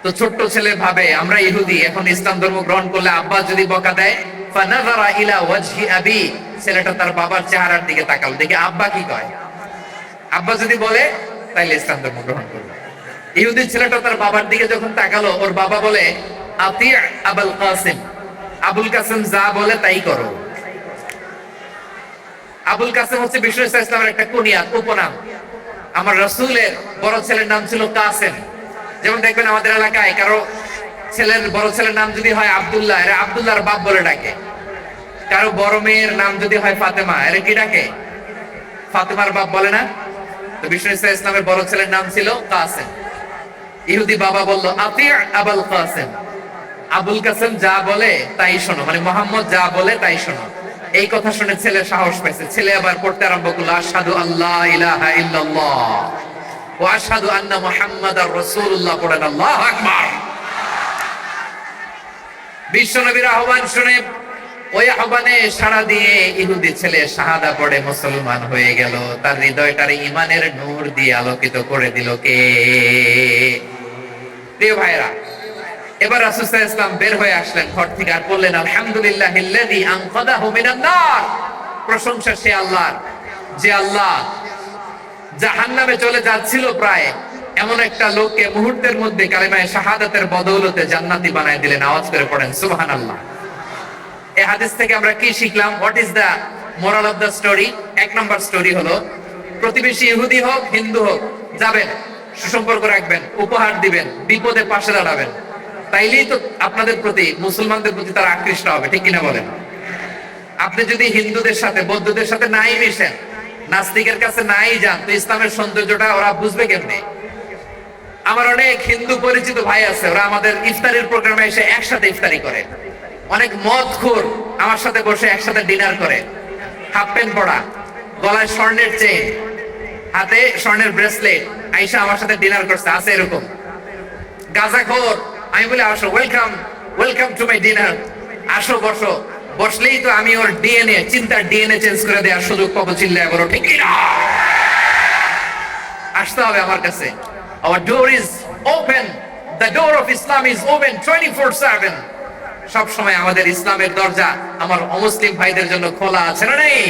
তো ছোট্ট ছেলে ভাবে আমরা ইহুদি, এখন ইসলাম ধর্ম গ্রহণ করলে আব্বা যদি বকা দেয়, ফানাযারা ইলা ওয়াজহি আবি, ছেলেটা তার বাবার চেহারার দিকে তাকালো, দেখে আব্বা কি কয়। আব্বা যদি বলে তাইলে ইসলাম ধর্ম গ্রহণ করবে। ইহুদি ছেলেটা তার বাবার দিকে যখন তাকালো, ওর বাবা বলে আতি আবুল কাসিম, আবুল কাসিম যা বলে তাই করো। আবুল কাসিম হচ্ছে বিষ্ণু ইসলামের একটা কুনিয়াত, উপনাম। আমার রাসূলের বড় ছেলের নাম ছিল কাসেম। যেমন দেখবেন আমাদের এলাকায় কারো ছেলের বড় ছেলের নাম যদি হয় আব্দুল্লাহ, এরা আব্দুল্লাহর বাপ বলে ডাকে। কারো বড় মেয়ের নাম যদি হয় ফাতেমা, এরা কি ডাকে? ফাতেমার বাপ বলে না? তো বিষ্ণু ইসলামের বড় ছেলের নাম ছিল কাসেম। ইহুদি বাবা বলল আতি আবুল কাসেম, আবুল কাসেম যা বলে তাই শোনো, মানে মোহাম্মদ যা বলে তাই শোনো। এই কথা শুনে ছেলে সাহস পাইছে, ছেলে আবার পড়তে আরম্ভ করলো আশহাদু আল্লাহ ইলাহা ইল্লাল্লাহ ওয়া আশহাদু আন্না মুহাম্মাদার রাসূলুল্লাহ, পড়েন আল্লাহু আকবার। বিশ্বনবীর আহ্বান শুনে ওই আহ্বানে সাড়া দিয়ে ইহুদি ছেলে শাহাদা পড়ে মুসলমান হয়ে গেল। তার হৃদয়টার ঈমানের নূর দিয়ে আলোকিত করে দিল কে? প্রিয় ভাইরা, এবার রাসূল সাল্লাল্লাহু আলাইহি ওয়াসাল্লাম বের হয়ে আসলেন ঘর থেকে, আর বললেন আলহামদুলিল্লাহিল্লাযী আনকাযাহু মিনান নার। প্রশংসা সে আল্লাহর, যে আল্লাহ জাহান্নামে চলে যাচ্ছিল প্রায় এমন একটা লোককে মুহূর্তের মধ্যে কালেমায়ে শাহাদাতের বদৌলতে জান্নাতি বানায় দিলেন। আওয়াজ করে পড়েন সুবহানাল্লাহ। এই হাদিস থেকে আমরা কি শিখলাম? What is the moral of the story? এক নম্বর স্টোরি হলো, প্রতিবেশী ইহুদি হোক হিন্দু হোক, যাবেন, সুসম্পর্ক রাখবেন, উপহার দিবেন, বিপদে পাশে দাঁড়াবেন। তাইলেই তো আপনাদের প্রতি, মুসলমানদের প্রতি তারা আকৃষ্ট হবে, ঠিক কিনা বলেন? আপনি যদি হিন্দুদের সাথে বৌদ্ধদের সাথে নাই মিশেন, নাস্তিকের কাছে নাই যান, তো ইসলামের সৌন্দর্যটা ওরা বুঝবে কেমনে? আমার অনেক হিন্দু পরিচিত ভাই আছে, ওরা আমাদের ইফতারের প্রোগ্রামে এসে একসাথে ইফতারি করে। অনেক মদখোর আমার সাথে বসে একসাথে ডিনার করে, হাফ প্যান্ট পরা, গলায় স্বর্ণের চেইন, হাতে স্বর্ণের ব্রেসলেট, আইসা আমার সাথে ডিনার করছে, আছে এরকম। গাঁজাখোর, আমি বলি আসো, welcome welcome to my dinner, আসো বসো। বসলেই তো আমি ওর ডিএনএ, চিন্তার ডিএনএ চেঞ্জ করে দেওয়ার সুযোগ পাবো। চিল্লায় বলো ঠিক না? আসতে হবে আমার কাছে। Our door is open. The door of Islam is open 24/7. সব সময় আমাদের ইসলামের দরজা আমার অমুসলিম ভাইদের জন্য খোলা আছে না নেই?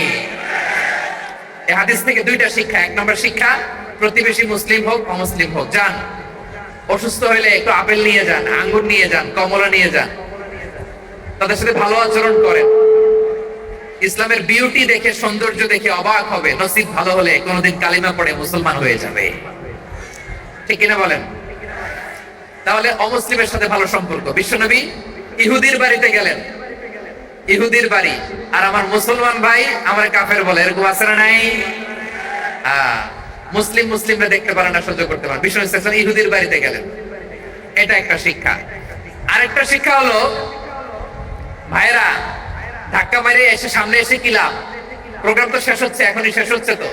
এই হাদিস থেকে দুইটা শিক্ষা। এক নম্বর শিক্ষা, প্রতিবেশী মুসলিম হোক অমুসলিম হোক, যান, অসুস্থ হইলে একটু আপেল নিয়ে যান, আঙ্গুর নিয়ে যান, কমলা নিয়ে যান, তাদের সাথে ভালো আচরণ করেন। ইসলামের বিউটি দেখে, সৌন্দর্য দেখে অবাক হবে, নসিব ভালো হলে কোনোদিন কালিমা পড়ে মুসলমান হয়ে যাবে, ঠিক কিনা বলেন? তাহলে অমুসলিমের সাথে ভালো সম্পর্ক। বিশ্বনবী ইহুদির বাড়িতে গেলেন, ইহুদির বাড়ি, আর আমার মুসলমান ভাই আমার কাফের বলে, এরকম আছে না নাই? মুসলিম মুসলিমরা দেখতে পারে না, সহ্য করতে পারে। বিশ্বনবী সাল্লাল্লাহু আলাইহি ওয়াসাল্লাম ইহুদির বাড়িতে গেলেন, এটা একটা শিক্ষা। আরেকটা শিক্ষা হলো, ভাইরা ধাক্কা মারে এসে সামনে এসে কি লাভ? প্রোগ্রাম তো শেষ হচ্ছে, এখনই শেষ হচ্ছে। তো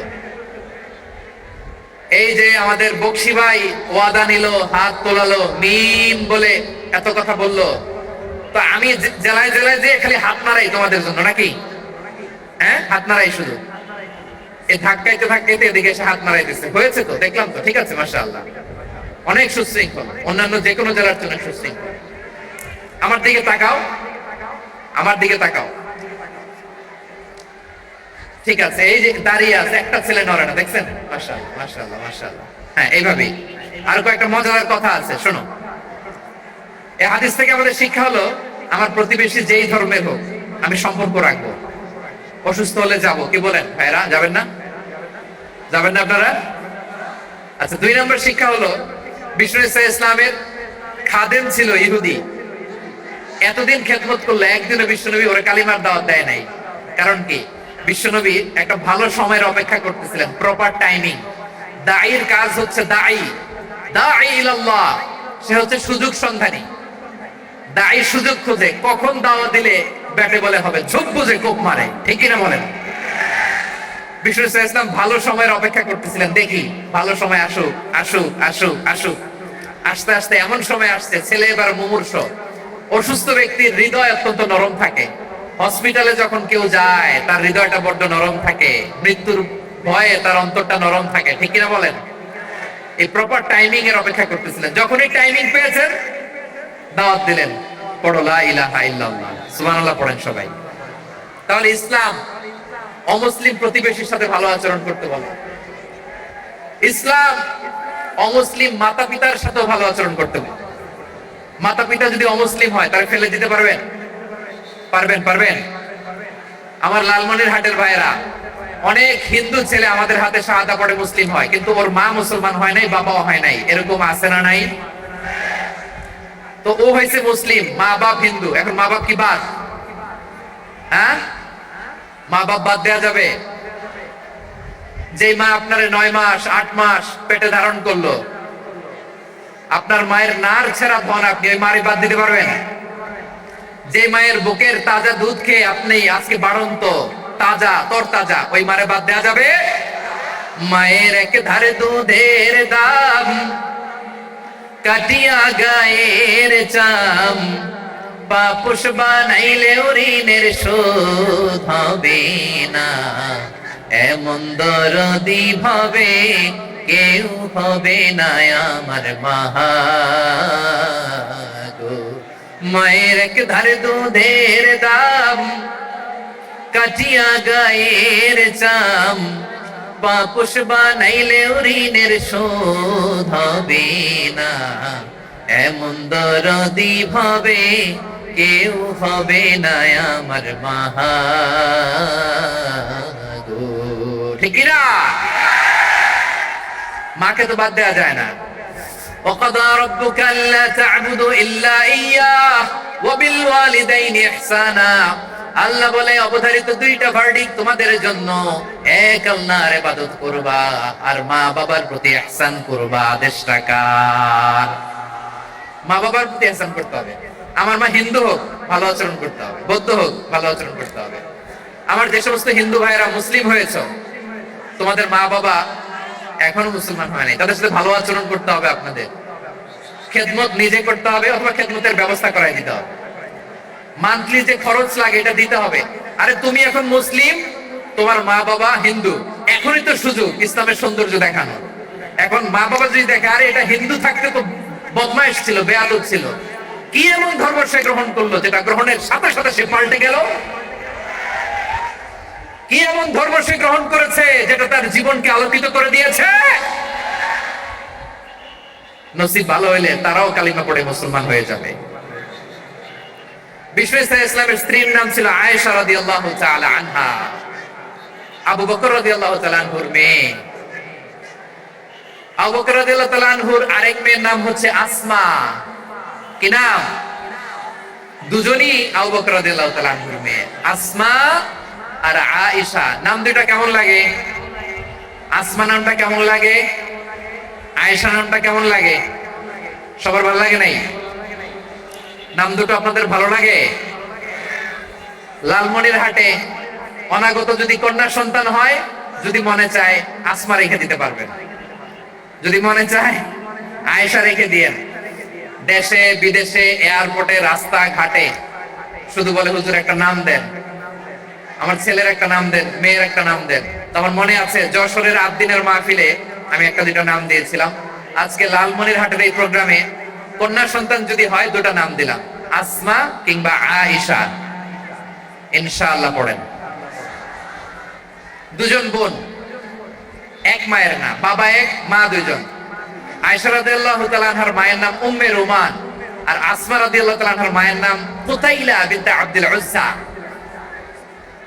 এই যে আমাদের বকশি ভাই ওয়াদা নিল, হাত তোলালো, মিম বলে এত কথা বললো, তো আমি জেলায় জেলায় যে খালি হাত নাড়াই তোমাদের জন্য নাকি? হ্যাঁ, হাত নাড়াই শুধু। এই ধাক্কাইতে ধাক্কাইতে এদিকে এসে হাত নাড়াইতেছে, হয়েছে তো, দেখলাম তো, ঠিক আছে, মাশাআল্লাহ, অনেক সুশৃঙ্খল, অন্যান্য যে কোনো জেলার জন্য সুশৃঙ্খল। আমার দিকে তাকাও, আমার দিকে তাকাও, ঠিক আছে। এই যে দাঁড়িয়ে আছে, একটা ছেলে নড়ে না, দেখছেন? মাশাআল্লাহ মাশাআল্লাহ মাশাআল্লাহ। হ্যাঁ, এইভাবেই। আর কয়েকটা মজাদার কথা আছে, শোনো। এই হাদিস থেকে আমাদের শিক্ষা হলো, আমার প্রতিবেশী যেই ধর্মের হোক আমি সম্পর্ক রাখবো। অসুস্থ হলে যাব, কি বলেন ভাইরা? যাবেন না? যাবেন না আপনারা? আচ্ছা, 2 নম্বর শিক্ষা হলো, বিষ্ণু ইসলামের খাদেম ছিল ইহুদি, এতদিন খেদমত করলে একদিনও বিশ্বনবী ওরে কালিমার দাওয়াত দেয় নাই। কারণ কি? বিশ্বনবী একটা ভালো সময়ের অপেক্ষা করতেছিলেন, প্রপার টাইমিং। দাঈর কাজ হচ্ছে দাঈ ইলাল্লাহ, সে হচ্ছে সুযোগ সন্ধানী। দাঈ সুযোগ খোঁজে, কখন দাওয়াত দিলে ব্যাটে বলে হবে, ঝোপ বুঝে কোপ মারে, ঠিক কিনা বলেন? বিষ্ণু ইসলাম ভালো সময়ের অপেক্ষা করতেছিলেন, দেখি ভালো সময় আসুক আসুক আসুক আসুক। আস্তে আস্তে এমন সময় আসছে, ছেলে এবার মুমূর্ষ। অসুস্থ ব্যক্তির হৃদয় অত্যন্ত নরম থাকে। হসপিটালে যখন কেউ যায় তার হৃদয়টা বড্ড নরম থাকে, মৃত্যুর ভয়ে তার অন্তরটা নরম থাকে, ঠিক কিনা বলেন? এই প্রপার টাইমিং এর অপেক্ষা করতেছিলেন। যখন এই টাইমিং পেয়েছেন, দাওয়াত দিলেন, পড়ো লা ইলাহা ইল্লাল্লাহ, সুবহানাল্লাহ পড়েন সবাই। তাহলে ইসলাম অমুসলিম প্রতিবেশীর সাথে ভালো আচরণ করতে বলে। ইসলাম অমুসলিম মাতা পিতার সাথেও ভালো আচরণ করতে হবে। মাতা পিতা যদি অমুসলিম হয় তাহলে ফেলে দিতে পারবেন? পারবেন? পারবেন? আমার লালমনিরহাটের ভাইয়েরা, অনেক হিন্দু ছেলে আমাদের হাতে শাহাদা পড়ে মুসলিম হয়, কিন্তু ওর মা মুসলমান হয় নাই, বাবাও হয় নাই। এরকম আছে না নাই? তো ও হয়েছে মুসলিম, মা বাপ হিন্দু, এখন মা বাপ কি বাদ? হ্যাঁ, মা বাপ বাদ দেয়া যাবে? যে মা আপনারে 9 মাস 8 মাস পেটে ধারণ করলো, আপনার মায়ের নার ছেড়া ধন, আপনি ওই মারি বাদ দিতে পারবেন? যে মায়ের বুকের তাজা দুধ খেয়ে আপনি আজকে বাড়ন্ত তাজা তরতাজা, ওই মারে বাদ দেয়া যাবে? মায়ের এক ধারে দুধের দাম, কাটিয়া গায়ের চাম, পাপুষ বানাইলে ঋণের শোধ হবে না, এমন দরদি ভাবে কেউ হবে না আমার মা গো। মায়ের এক ধারে দুধের দাম, কাটিয়া গায়ের চাম, পাপুষ বানাইলে ঋণের শোধ হবে না, এমন দরদি ভাবে কেউ হবে না আমার মা গো। ঠিক না? মাকে তো বাদ দেওয়া যায় না। وقضى ربك ألا تعبدوا إلا إياه وبالوالدين إحسانا। আল্লাহ বলে অবধারিত দুইটা ভার্ডিক তোমাদের জন্য, এক আল্লাহর ইবাদত করবা আর মা বাবার প্রতি ইহসান করবা। আদেশটা কার? মা বাবার প্রতি ইহসান করতে হবে। আমার মা হিন্দু হোক, ভালো আচরণ করতে হবে, বৌদ্ধ হোক, ভালো আচরণ করতে হবে। আমার যে সমস্ত হিন্দু ভাইরা মুসলিম হয়েছে, তোমাদের মা বাবা এখনো মুসলমান হয় নাই, তাদের সাথে ভালো আচরণ করতে হবে। আপনাদের খেদমত নিজে করতে হবে অথবা খেদমতের ব্যবস্থা করাই দিতে হবে। মান্থলি যে খরচ লাগে এটা দিতে হবে। আরে তুমি এখন মুসলিম, তোমার মা বাবা হিন্দু, এখনই তো সুযোগ ইসলামের সৌন্দর্য দেখানো। এখন মা বাবা যদি দেখে আরে এটা হিন্দু থাকতে তো বদমাইশ ছিল, বেয়াদব ছিল, কি এমন ধর্ম সে গ্রহণ করলো যেটা গ্রহণের সাথে সাথে সে পাল্টে গেল? কি এমন ধর্ম সে গ্রহণ করেছে যেটা তার জীবনকে আলোকিত করে দিয়েছে? নসিব ভালো হইলে তারাও কালিমা পড়ে মুসলমান হয়ে যাবে। বিশ্ব ইসলামের স্ত্রীর নাম ছিল আয়েশা রাদিয়াল্লাহু তাআলা আনহা, আবু বকর রাদিয়াল্লাহু তাআলা আনহুর মেয়ে। আবু বকর রাদিয়াল্লাহু তাআলা আনহুর আরেক মেয়ের নাম হচ্ছে আসমা। কি নাম? দুজনই আবু বকর রাদিয়াল্লাহু তাআলা আনহুর মেয়ে, আসমা আর আয়েশা। নাম দুইটা কেমন লাগে? আসমা নামটা কেমন লাগে? আয়েশা নামটা কেমন লাগে? সবার ভালো লাগে নাই? নাম দুটো আপনাদের ভালো লাগে? লালমনিরহাটে অনাগত যদি কন্যা সন্তান হয়, যদি মনে চায় আসমা রেখে দিতে পারবেন, যদি মনে চায় আয়েশা রেখে দিয়েন। দেশে বিদেশে এয়ারপোর্টে রাস্তা ঘাটে শুধু বলে হুজুর একটা নাম দেন, আমার ছেলের একটা নাম দেন, মেয়ের একটা নাম দেন। তো আমার মনে আছে যশোরের আদ্দিনের মাহফিলে আমি একটা দুটো নাম দিয়েছিলাম। আজকে লালমনিরহাটের এই প্রোগ্রামে কন্যা সন্তান যদি হয় দুটো নাম দিলাম, আসমা কিংবা আয়েশা। ইনশাআল্লাহ পড়েন। দুজন বোন, এক মায়ের নাম, বাবা এক মা দুইজন। আয়েশা রাদিয়াল্লাহু তাআলা আনহার মায়ের নাম উম্মে রুমান, আর আসমা রাদিয়াল্লাহু তাআলা আনহার মায়ের নাম কুতাইলা বিনতে আব্দুল উজ্জা।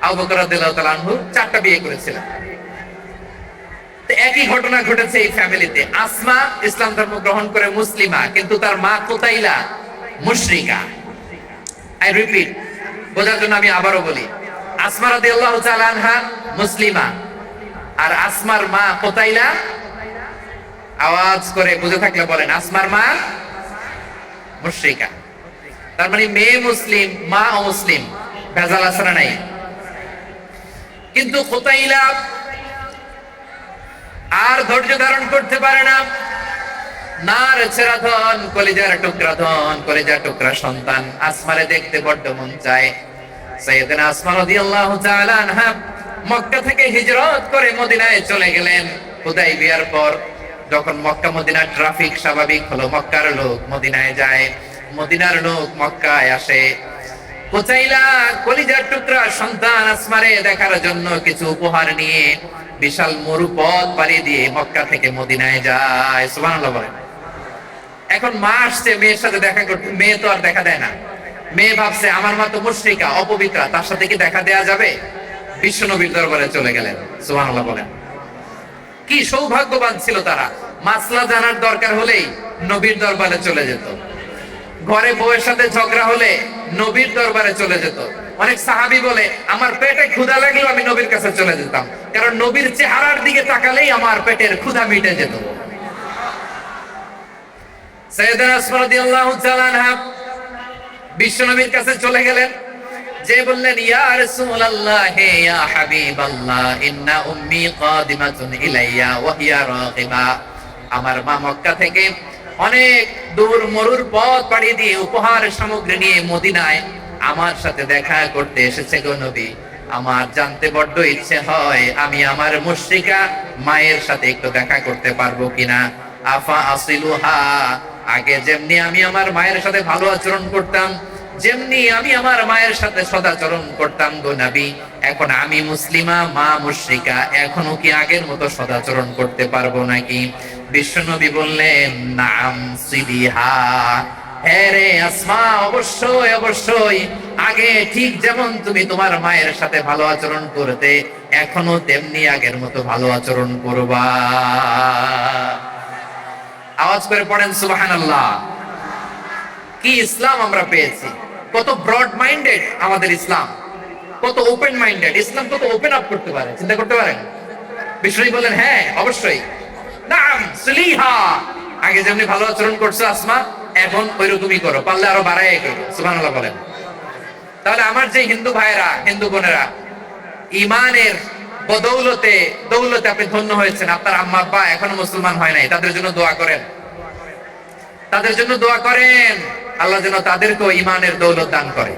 আবু বকর রাদিয়াল্লাহু তাআলা আনহু 4টা বিয়ে করেছিলেন। তো একই ঘটনা ঘটেছে এই ফ্যামিলিতে। আসমা ইসলাম ধর্ম গ্রহণ করে মুসলিমা, কিন্তু তার মা কুতাইলা মুশরিকা। আই রিপিট, বোঝার জন্য আমি আবারও বলি, আসমা রাদিয়াল্লাহু তাআলা আনহা মুসলিমা, আর আসমার মা কুতাইলা। আওয়াজ করে বুঝে থাকলে বলেন, আসমার মা মুশরিকা। তার মানে মেয়ে মুসলিম, মা অমুসলিম। ভেজাল আছে না নাই? কিন্তু কুতাইলা আর ধৈর্য ধারণ করতে পারে না। নার ছেড়া ধন, কলিজার টুকরা ধন, কলিজার টুকরা সন্তান আসমারে দেখতে বড্ড মন চায়। সাইয়েদনা আসমা রাদিয়াল্লাহু তাআলা আনহা মক্কা থেকে হিজরত করে মদিনায় চলে গেলেন। হুদাইবিয়ার পর যখন মক্কা মদিনার ট্রাফিক স্বাভাবিক হলো, মক্কার লোক মদিনায় যায়, মদিনার লোক মক্কায় আসে। কুতাইলা কলিজার টুকরা সন্তান আসমারে দেখার জন্য কিছু উপহার নিয়ে বিশাল মরু পথ পাড়ি দিয়ে মক্কা থেকে মদিনায় যায়। সুবহানাল্লাহ বলেন। এখন মা আসছে মেয়ের সাথে দেখা করতে, মেয়ে তো আর দেখা দেয় না। মেয়ে ভাবছে আমার মা তো মুশরিকা, অপবিত্রা, তার সাথে কি দেখা দেয়া যাবে? বিশ্ব নবীর দরবারে চলে গেলেন। সুবহানাল্লাহ বলেন। কি সৌভাগ্যবান ছিল তারা, মাসলা জানার দরকার হলেই নবীর দরবারে চলে যেত। ঘরে বউয়ের সাথে ঝগড়া হলে নবীর দরবারে চলে যেত। অনেক সাহাবী বলে আমার পেটে ক্ষুধা লাগলেও আমি নবীর কাছে চলে যেতাম, কারণ নবীর চেহারার দিকে তাকালেই আমার পেটের ক্ষুধা মিটে যেত। সাইয়েদানা আসমা রাদিয়াল্লাহু তাআলা আনহা বিশ্ব নবীর কাছে চলে গেলেন, যে বললেন ইয়া রাসূলুল্লাহ ইয়া হাবিবাল্লাহ ইন্না উম্মি কাদিমাতুন ইলাইয়া ওয়া হিয়া রাগিবা। আমার মা মক্কা থেকে অনেক দূর মরুর পথ পাড়ি দিয়ে উপহার সামগ্রী নিয়ে মদিনায় আমার সাথে দেখা করতে এসেছে গো নবী। আমার জানতে বড্ড ইচ্ছে হয় আমি আমার মুশরিকা মায়ের সাথে একটু দেখা করতে পারবো কিনা। আফা আসিলুহা, আগে যেমনি আমি আমার মায়ের সাথে ভালো আচরণ করতাম, যেমনি আমি আমার মায়ের সাথে সদাচরণ করতাম গো নবী, এখন আমি মুসলিমা মা মুশরিকা, এখনো কি আগের মতো সদাচরণ করতে পারবো নাকি? বিশ্বনবী বললেন নাম সিলিহা, হ্যাঁ রে আসমা, অবশ্যই অবশ্যই, আগে ঠিক যেমন তুমি তোমার মায়ের সাথে ভালো আচরণ করতে, এখনো তেমনি আগের মতো ভালো আচরণ করবা। আওয়াজ করে পড়েন সুবহানাল্লাহ। কি ইসলাম আমরা পেয়েছি! কত ব্রড মাইন্ডেড আমাদের ইসলাম, কত ওপেন মাইন্ডেড ইসলাম, কত ওপেন আপ করতে পারে, চিন্তা করতে পারেন। বিষ্ণু বলেন হ্যাঁ অবশ্যই, নাম সুলিহা, আগে যেমনি ভালো আচরণ করছো আসমা, এখন ওইরকমই করো, পারলে আরো বাড়াই করো। সুবহানাল্লাহ বলেন। তাহলে আমার যে হিন্দু ভাইয়েরা, হিন্দু বোনেরা, ইমানের বদৌলতে দৌলতে আপনি ধন্য হয়েছেন, আপনার আম্মা আব্বা এখনো মুসলমান হয় নাই, তাদের জন্য দোয়া করেন, তাদের জন্য দোয়া করেন, আল্লাহ যেন তাদেরকেও ইমানের দৌলত দান করে।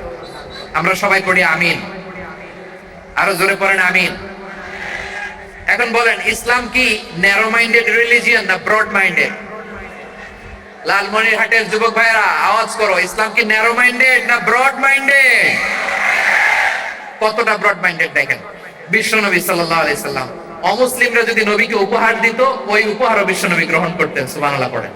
আমরা সবাই পড়ি আমিন, আরো জোরে পড়েন আমিন। এখন বলেন ইসলাম কি ন্যারো মাইন্ডেড রিলিজিয়ন না ব্রড মাইন্ডেড? লালমনিরহাটের যুবক ভাইরা আওয়াজ করো, ইসলাম কি ন্যারো মাইন্ডেড না ব্রড মাইন্ডেড? কতটা ব্রড মাইন্ডেড দেখেন। বিশ্বনবী সাল্লাল্লাহু আলাইহি সাল্লাম অমুসলিমরা যদি নবীকে উপহার দিত, ওই উপহারও বিশ্বনবী গ্রহণ করতেন। সুবহানাল্লাহ পড়েন।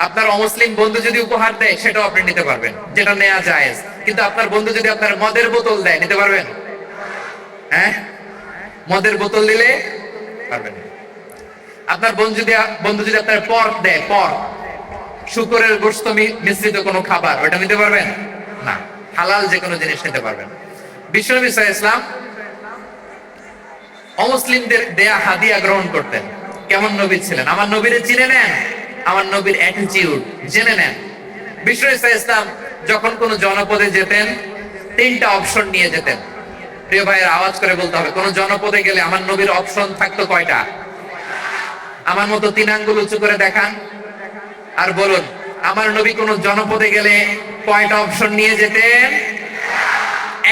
আপনার অমুসলিম বন্ধু যদি উপহার দেয় সেটাও আপনি নিতে পারবেন, যেটা নেওয়া জায়েজ। কিন্তু আপনার বন্ধু যদি আপনার মদের বোতল দেয়, নিতে পারবেন? হ্যাঁ, মদের বোতল দিলে পারবেন। আপনার বন্ধু যদি আপনার পর্ক দেয়, পর্ক, শুকরের গোশত মিশ্রিত কোনো খাবার, ওটা নিতে পারবেন না। হালাল যে কোনো জিনিস নিতে পারবেন। বিশ্বনবী সাল্লাল্লাহু আলাইহি ওয়াসাল্লাম অমুসলিমদের দেয়া হাদিয়া গ্রহণ করতেন। কেমন নবী ছিলেন? আমার নবীরে চিনে নেন, আমার নবীর অ্যাটিটিউড জেনে নেন। বিশ্বনবী সাল্লাল্লাহু আলাইহি ওয়াসাল্লাম যখন কোন জনপদে যেতেন, তিনটা অপশন নিয়ে যেতেন। প্রিয় ভাইয়ের আওয়াজ করে বলতে হবে, কোন জনপদে গেলে আমার নবীর অপশন থাকতো কয়টা? আমার মতো তিন আঙ্গুল উঁচু করে দেখান আর বলুন, আমার নবী কোন জনপদে গেলে কয়টা অপশন নিয়ে যেতেন?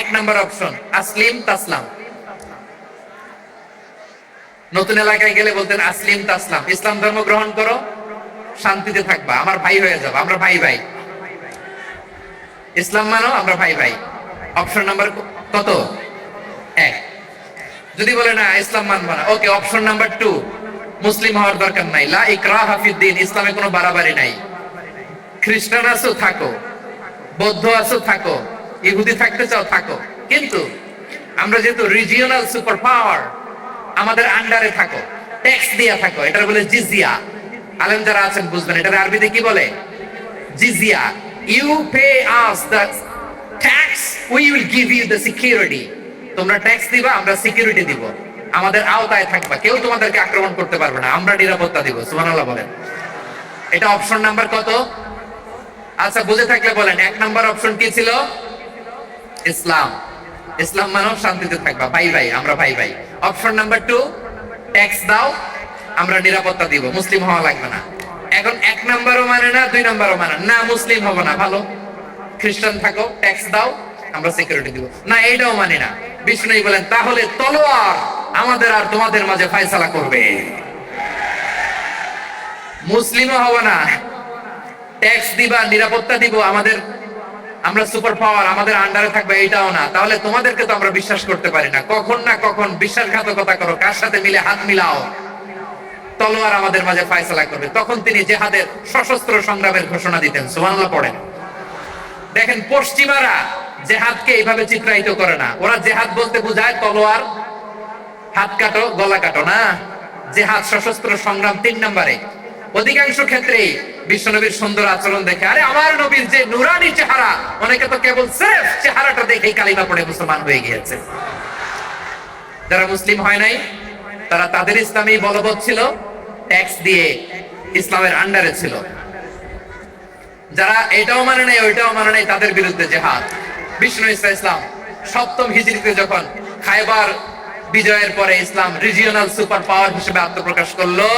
এক নাম্বার অপশন আসলিম তাসলাম। নতুন এলাকায় গেলে বলতেন আসলিম তাসলাম, ইসলাম ধর্ম গ্রহণ করো, শান্তিতে থাকবা, আমার ভাই হয়ে যাবো, আমরা ভাই ভাই, ইসলাম মানো, আমরা ভাই ভাই। অপশন নাম্বার কত? এক। যদি বলে না ইসলাম মানবো না, ওকে, অপশন নাম্বার 2, মুসলিম হওয়ার দরকার নাই, লা ইকরাহা ফিদ্দিন, ইসলামে কোনো বাড়াবাড়ি নাই। খ্রিস্টান আছো থাকো, বৌদ্ধ আছো থাকো, ইহুদি থাকতে চাও থাকো, কিন্তু আমরা যেহেতু রিজিওনাল সুপার পাওয়ার, আমাদের আন্ডারে থাকো, ট্যাক্স দিয়া থাকো, এটা বলে জিজিয়া। আলেম যারা আছেন বুঝবেন, এটা আরবিতে কি বলে? জিজিয়া। You pay us the tax, we will give you the security. তোমরা ট্যাক্স দিবা, আমরা সিকিউরিটি দিব, আমাদের আওতায় থাকবা, কেউ তোমাদেরকে আক্রমণ করতে পারবে না, আমরা নিরাপত্তা দিব। সুবহানাল্লাহ বলেন। এটা অপশন নাম্বার কত? আচ্ছা, বুঝে থাকলে বলেন, এক নাম্বার অপশন কি ছিল? ইসলাম। ইসলাম মানো, শান্তিতে থাকবা, ভাই ভাই, আমরা ভাই ভাই। অপশন নাম্বার 2, ট্যাক্স দাও, আমরা নিরাপত্তা দিব, মুসলিম হওয়া লাগবে না। এখন এক নাম্বারও মানে না, 2 নাম্বারও মানে না, মুসলিম হবো না, ভালো, খ্রিস্টান থাকো, ট্যাক্স দাও, আমরা সিকিউরিটি দিব না, এইটাও মানি না। বিষ্ণু বলেন তাহলে তলোয়ার আমাদের আর তোমাদের মাঝে ফয়সালা করবে, মুসলিমও হবো না, ট্যাক্স দিবা, নিরাপত্তা দিব, আমরা সুপার পাওয়ার, আমাদের আন্ডারে থাকবে এটাও না, তাহলে তোমাদেরকে তো আমরা বিশ্বাস করতে পারি না। কখন না কখন বিশ্বাসঘাতকতা করো, কার সাথে মিলে হাত মিলাও, তলোয়ার আমাদের মাঝে ফয়সালা করবে। তখন তিনি জেহাদের সশস্ত্র সংগ্রামের ঘোষণা দিতেন। সুবহানাল্লাহ পড়েন। দেখেন পশ্চিমারা জেহাদকে এইভাবে চিত্রায়িত করে না। ওরা জেহাদ বলতে বোঝায় তলোয়ার, হাত কাটো গলা কাটো না। জেহাদ সশস্ত্র সংগ্রাম 3 নম্বরে। অধিকাংশ ক্ষেত্রেই বিশ্বনবীর সুন্দর আচরণ দেখে, আরে আমার নবীর যে নুরানি চেহারা, অনেকে তো কেবল সির্ফ চেহারাটা দেখেই কালিমা পড়ে মুসলমান হয়ে গিয়েছে। যারা মুসলিম হয় নাই তারা তাদের ইসলামী বলবৎ ছিল, ট্যাক্স দিয়ে ইসলামের আন্ডারে ছিল। যারা এটাও মানে নাই ওইটাও মানে নাই, তাদের বিরুদ্ধে জেহাদ। বিষ্ণু ইসলাম 7ম হিজরিতে যখন খায়বার বিজয়ের পরে ইসলাম রিজিওনাল সুপার পাওয়ার হিসেবে আত্মপ্রকাশ করলো,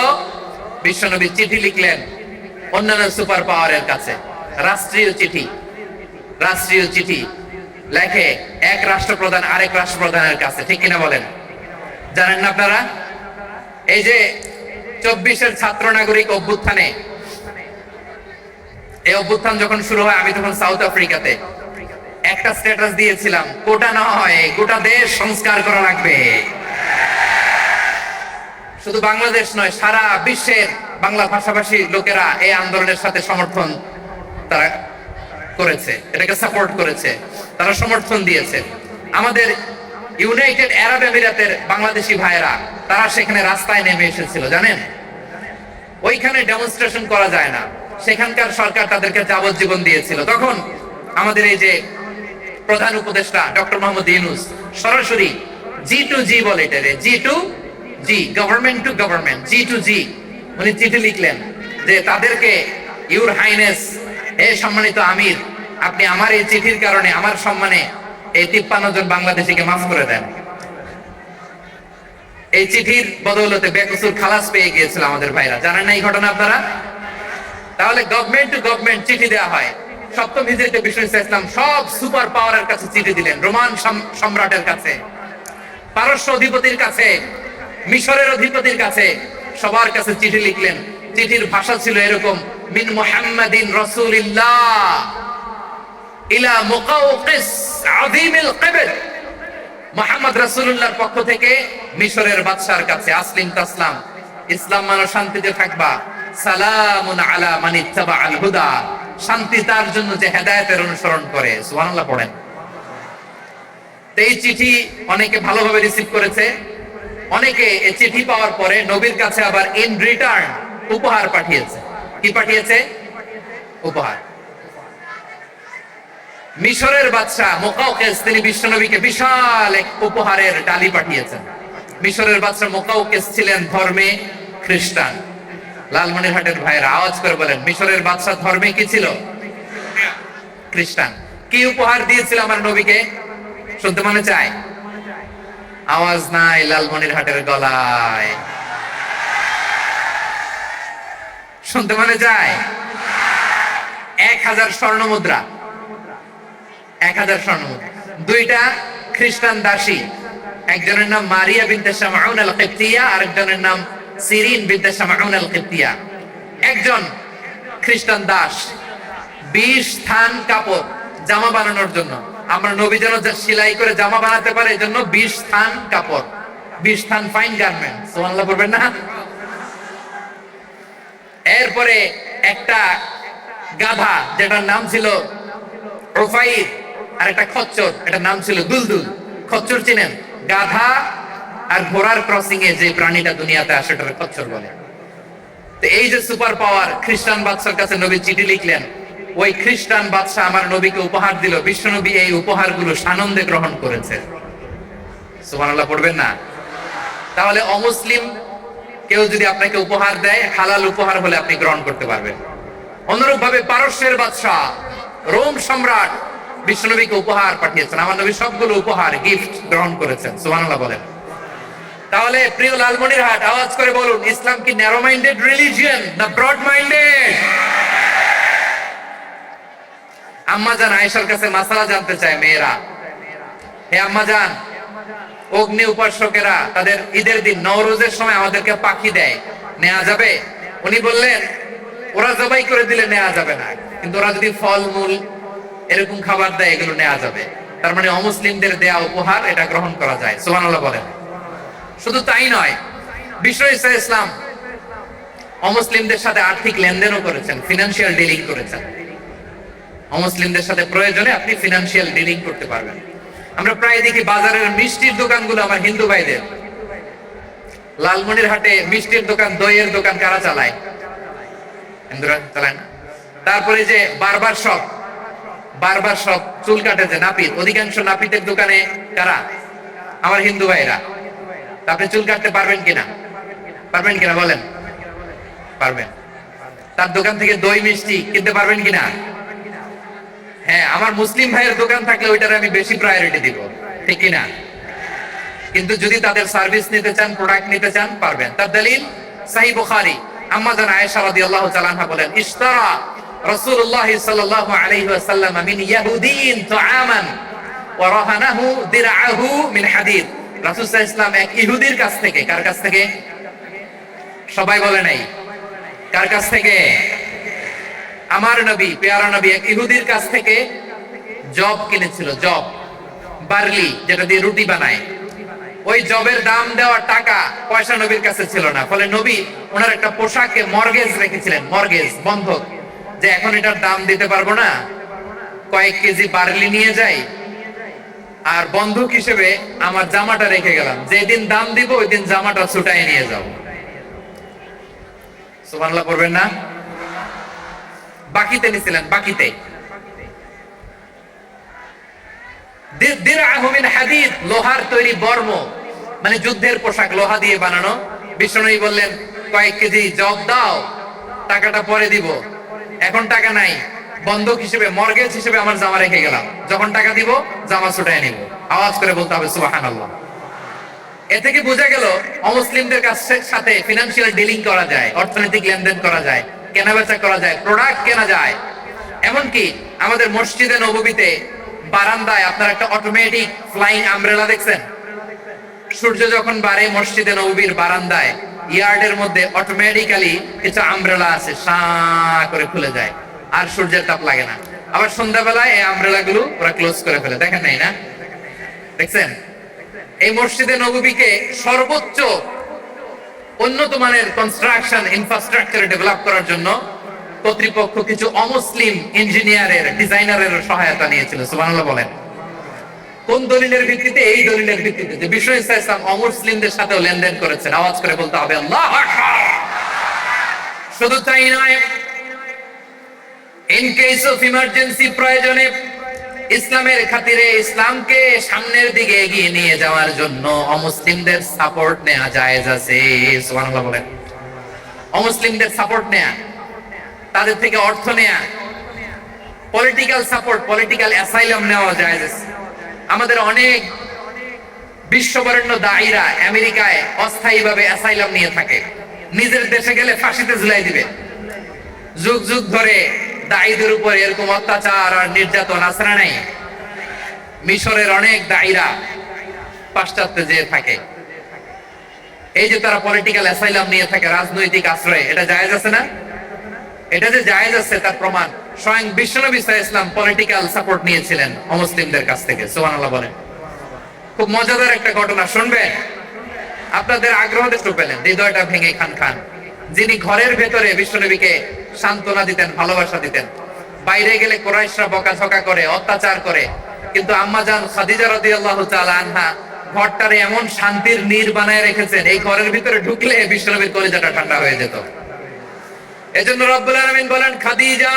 বিশ্বনবী চিঠি লিখলেন অন্যান্য সুপার পাওয়ারের কাছে। রাষ্ট্রীয় চিঠি লেখে এক রাষ্ট্রপ্রধান আরেক রাষ্ট্রপ্রধানের কাছে, ঠিক কিনা বলেন? জানেন না আপনারা? এই যে 24-এর ছাত্র নাগরিক অভ্যুত্থানে, এই অভ্যুত্থান যখন শুরু হয়, আমি তখন সাউথ আফ্রিকাতে একটা স্ট্যাটাস দিয়েছিলাম, কোটা না হয় গোটা দেশ সংস্কার করা লাগবে। শুধু বাংলাদেশ নয়, সারা বিশ্বের বাংলা ভাষাভাষী লোকেরা এই আন্দোলনের সাথে সমর্থন তারা করেছে, এটাকে সাপোর্ট করেছে, তারা সমর্থন দিয়েছে। আমাদের ইউনাইটেড আরব আমিরাতের বাংলাদেশি ভাইরা তারা সেখানে রাস্তায় নেমে এসেছিল, জানেন? ওইখানে ডেমনস্ট্রেশন করা যায় না, সেখানকার সরকার তাদেরকে যাবজ্জীবন দিয়েছিল। তখন আমাদের এই যে প্রধান উপদেষ্টা ডক্টর মোহাম্মদ ইউনূস সরাসরি G2G বলে, এটারে G2G, government to government, G2G, উনি চিঠি লিখলেন যে তাদেরকে, ইউর হাইনেস, হে সম্মানিত আমির, আপনি আমার এই চিঠির কারণে আমার সম্মানে এই 53 জন বাংলাদেশিকে মাফ করে দেন। এই চিঠির বদৌলতে বেকসুর খালাস পেয়ে গিয়েছিল আমাদের ভাইরা। জানেন না এই ঘটনা আপনারা? তাহলে গভর্নমেন্ট টু গভর্নমেন্ট চিঠি দেওয়া হয়। 7ম হিজরিতে বিষ্ণু ইসলাম সব সুপার পাওয়ারের কাছে চিঠি দিলেন, রোমান সম্রাটের কাছে, পারস্য অধিপতির কাছে, মিশরের অধিপতির কাছে, সবার কাছে চিঠি লিখলেন। চিঠির ভাষা ছিল এরকম, মিন মুহাম্মাদিন রাসূলিল্লাহ ইলা মুকাওকিস আযীমিল কিবর, মুহাম্মদ রাসূলুল্লাহর পক্ষ থেকে মিশরের বাদশার কাছে, আসলিম তাসলাম, ইসলাম মানো শান্তিতে থাকবা, সালামুন আলা মান ইত্তাবাআল হুদা, শান্তি তার জন্য যে হেদায়েতের অনুসরণ করে। সুবহানাল্লাহ পড়েন। এই চিঠি অনেকে ভালোভাবে রিসিভ করেছে, অনেকে এই চিঠি পাওয়ার পরে নবীর কাছে আবার ইন রিটার্ন উপহার পাঠিয়েছে। কি পাঠিয়েছে? উপহার। মিশরের বাদশা মুকাওকিস তিনি বিশ্বনবীকে বিশাল এক উপহারের ডালি পাঠিয়েছেন। মিশরের বাদশা মুকাওকিস ছিলেন ধর্মে খ্রিস্টান। লালমনিরহাটের ভাইয়েরা আওয়াজ করে বলেন, মিশরের বাদশা ধর্মে কি ছিল? খ্রিস্টান। কি উপহার দিয়েছিল আমার নবীকে? শুনতে মনে চায়? আওয়াজ নাই লালমনিরহাটের গলায়, শুনতে মনে যায়? 1000 স্বর্ণ মুদ্রা, 1000 স্বর্ণ মুদ্রা। 2টা খ্রিস্টান দাসী, একজনের নাম মারিয়া বিনতে শামউন আল কিবতিয়া, আরেকজনের নাম সিরিন বিনতে শামউন আল কিবতিয়া। একজন খ্রিস্টান দাস 20 থান কাপড় জামা বানানোর জন্য, আমরা নবী যেন সেলাই করে জামা বানাতে পারে এজন্য 20 থান কাপড়, 20 থান ফাইন গার্মেন্ট। সুবহানাল্লাহ পড়বেন না? এরপরে একটা গাধা যেটার নাম ছিল উফাইর, আর একটা খচ্চর, এটার নাম ছিল দুলদুল। খচ্চর চিনেন? গাধা আর ঘোড়ার ক্রসিং এ যে প্রাণীটা দুনিয়াতে আসে সেটাকে খচ্চর বলে। তো এই যে সুপার পাওয়ার খ্রিস্টান বাদশার কাছে নবী চিঠি লিখলেন, ওই খ্রিস্টান বাদশা আমার নবীকে উপহার দিল। বিশ্বনবী এই উপহারগুলো সানন্দে গ্রহণ করেছে। সুবহানাল্লাহ পড়বেন না? তাহলে অমুসলিম কেউ যদি আপনাকে উপহার দেয়, হালাল উপহার হলে আপনি গ্রহণ করতে পারবেন। অনুরূপ ভাবে পারস্যের বাদশা, রোম সম্রাট বিশ্বনবীকে উপহার পাঠিয়েছেন। আমার নবী সবগুলো উপহার, গিফট গ্রহণ করেছেন। সুবহানাল্লাহ বলেন। তাহলে প্রিয় লালমনিরহাট, আওয়াজ করে বলুন, ইসলাম কি ন্যারো মাইন্ডেড রিলিজিয়ন না ব্রড মাইন্ডেড? আম্মাজান আয়েশার কাছে মাসালা জানতে চায় মেয়েরা, হে আম্মাজান, অগ্নি উপাসকেরা তাদের ঈদের দিন নওরোজের সময় আমাদেরকে পাখি দেয়, নেওয়া যাবে? উনি বললেন, ওরা জবাই করে দিলে নেওয়া যাবে না, কিন্তু ওরা যদি ফলমূল এরকম খাবার দেয়, এগুলো নেওয়া যাবে। তার মানে অমুসলিমদের দেয়া উপহার এটা গ্রহণ করা যায়। সুবহানাল্লাহ বলেন। শুধু তাই নয়, বিশ্ব ইসলাম অমুসলিমদের সাথে আর্থিক লেনদেনও করেছেন, ফিনান্সিয়াল ডিলিং করেছেন। অমুসলিমদের সাথে প্রয়োজনে আপনি ফিনান্সিয়াল ডিলিং করতে পারবেন। আমরা প্রায় দেখি বাজারের মিষ্টির দোকানগুলো আমার হিন্দু ভাইদের। লালমনিরহাটে মিষ্টির দোকান, দইয়ের দোকান কারা চালায়? হিন্দুরা চালায় না। তারপরে যে বারবার শপ, চুল কাটে যে নাপিত, অধিকাংশ নাপিতের দোকানে কারা? আমার হিন্দু ভাইরা। আপনি চুল কাটতে পারবেন কিনা? পারবেন কিনা বলেন? পারবেন। তার দোকান থেকে দই মিষ্টি কিনতে পারবেন কিনা? হ্যাঁ, আমার মুসলিম ভাইয়ের দোকান থাকলে ওইটারে আমি বেশি প্রায়োরিটি দিব, ঠিক কিনা? কিন্তু যদি তাদের সার্ভিস নিতে চান, প্রোডাক্ট নিতে চান, পারবেন। তার দলিল সহিহ বুখারী, আম্মা জান আয়েশা রাদিয়াল্লাহু তাআলা আনহা বলেন, ইশতারা রাসূলুল্লাহ সাল্লাল্লাহু আলাইহি ওয়াসাল্লাম মিন ইয়াহুদিন তুআমান ওয়া রাহানাহু দিরআহু মিন হাদিদ। রাসূল সাল্লাল্লাহু আলাইহি ওয়াসাল্লাম এক ইহুদির কাছ থেকে, কার কাছ থেকে? সবাই বলে নাই কার কাছ থেকে? আমার নবী, পেয়ারা নবী এক ইহুদির কাছ থেকে জব কিনেছিল। জব, বার্লি, যেটা দিয়ে রুটি বানায়। ওই জবের দাম দেওয়ার টাকা পয়সা নবীর কাছে ছিল না। ফলে নবী ওনার একটা পোশাকে মর্গেজ রেখেছিলেন, মর্গেজ, বন্ধক, যে এখন এটার দাম দিতে পারবো না, কয়েক কেজি বার্লি নিয়ে যাই আর বন্ধক হিসেবে আমার জামাটা রেখে গেলাম, যেদিন দাম দিব ওই দিন জামাটা ছুটাই নিয়ে যাও। সুবহানাল্লাহ পড়বেন না? বাকিতে নিছিলেন, বাকিতে। দিরআহু মিন হাদিদ, লোহার তৈরি বর্ম, মানে যুদ্ধের পোশাক, লোহা দিয়ে বানানো। বিষ্ণুনবী বললেন, কয়েক কেজি জব দাও, টাকাটা পরে দিব, এখন টাকা নাই, বন্ধক হিসেবে, মর্গেজ হিসেবে আমার জামা রেখে গেলাম, যখন টাকা দিব জামা ছুটায় নিব। আওয়াজ করে বলতে হবে সুবহানাল্লাহ। এ থেকে বোঝা গেল অমুসলিমদের সাথে ফিনান্সিয়াল ডিলিং করা যায়, অর্থনৈতিক লেনদেন করা যায়, কেনাবেচা করা যায়, প্রোডাক্ট কেনা যায়। এমনকি আমাদের মসজিদে নববীতে বারান্দায় আপনার একটা অটোমেটিক ফ্লাইং আমব্রেলা দেখছেন? সূর্য যখন বাড়ে মসজিদে নববীর বারান্দায় ইয়ার্ডের মধ্যে অটোমেটিক্যালি কিছু আমব্রেলা আছে, সাঁ করে খুলে যায়, আর সূর্যের তাপ লাগে না। আবার সন্ধ্যাবেলায় এই আমব্রেলা গুলো ওরা ক্লোজ করে ফেলে, দেখেন নাই না? দেখছেন? এই মসজিদে নববীকে সর্বোচ্চ উন্নত মানের কনস্ট্রাকশন ইনফ্রাস্ট্রাকচার ডেভেলপ করার জন্য কর্তৃপক্ষ কিছু অমুসলিম ইঞ্জিনিয়ারের, ডিজাইনারের সহায়তা নিয়েছিল। সুবহানাল্লাহ বলেন। কোন দলিলের ভিত্তিতে? এই দলিলের ভিত্তিতে যে বিশ্ব ইসলাম অমুসলিমদের সাথেও লেনদেন করেছেন। আওয়াজ করে বলতে হবে আল্লাহু আকবার। শুধু তাই নয়, ইন কেস অফ ইমার্জেন্সি, প্রয়োজনে ইসলামের খাতিরে, ইসলামকে সামনের দিকে এগিয়ে নিয়ে যাওয়ার জন্য অমুসলিমদের সাপোর্ট নেওয়া জায়েজ আছে। সুবহানাল্লাহ বলেন। অমুসলিমদের সাপোর্ট নেয়া, তাদের থেকে অর্থ নেয়া, পলিটিক্যাল সাপোর্ট, পলিটিক্যাল অ্যাসাইলাম নেওয়া জায়েজ আছে। আমাদের অনেক বিশ্ববরেণ্য দায়ীরা আমেরিকায় অস্থায়ীভাবে অ্যাসাইলাম নিয়ে থাকে, নিজের দেশে গেলে ফাঁসিতে ঝুলাই দিবে। যুগ যুগ ধরে দায়ীদের উপর এরকম অত্যাচার আর নির্যাতন আসরা নাই। মিশরের অনেক দায়ীরা পাশ্চাত্যে যেয়ে থাকে, এই যে তারা পলিটিক্যাল অ্যাসাইলাম নিয়ে থাকে, রাজনৈতিক আশ্রয়, এটা জায়েজ আছে না? এটা যে জায়েজ আছে তার প্রমাণ স্বয়ং বিশ্বনবী সাল্লাল্লাহু আলাইহি ওয়াসাল্লাম পলিটিক্যাল সাপোর্ট নিয়েছিলেন অমুসলিমদের কাছ থেকে। সুবহানাল্লাহ বলেন। খুব মজাদার একটা ঘটনা শুনবেন, আপনাদের আগ্রহ দেখতে পেলেন, হৃদয়টা ভেঙে খান খান। যিনি ঘরের ভেতরে বিশ্বনবীকে সান্ত্বনা দিতেন, ভালোবাসা দিতেন, বাইরে গেলে কুরাইশরা বকাঝকা করে, অত্যাচার করে, কিন্তু আম্মা জান খাদিজা রাদিয়াল্লাহু তাআলা আনহা ঘরটারে এমন শান্তির নীড় বানায় রেখেছেন, এই ঘরের ভিতরে ঢুকলে বিশ্বনবীর কলিজাটা ঠান্ডা হয়ে যেত। এজন্য রব্বুল আলামিন বলেন, খাদিজা,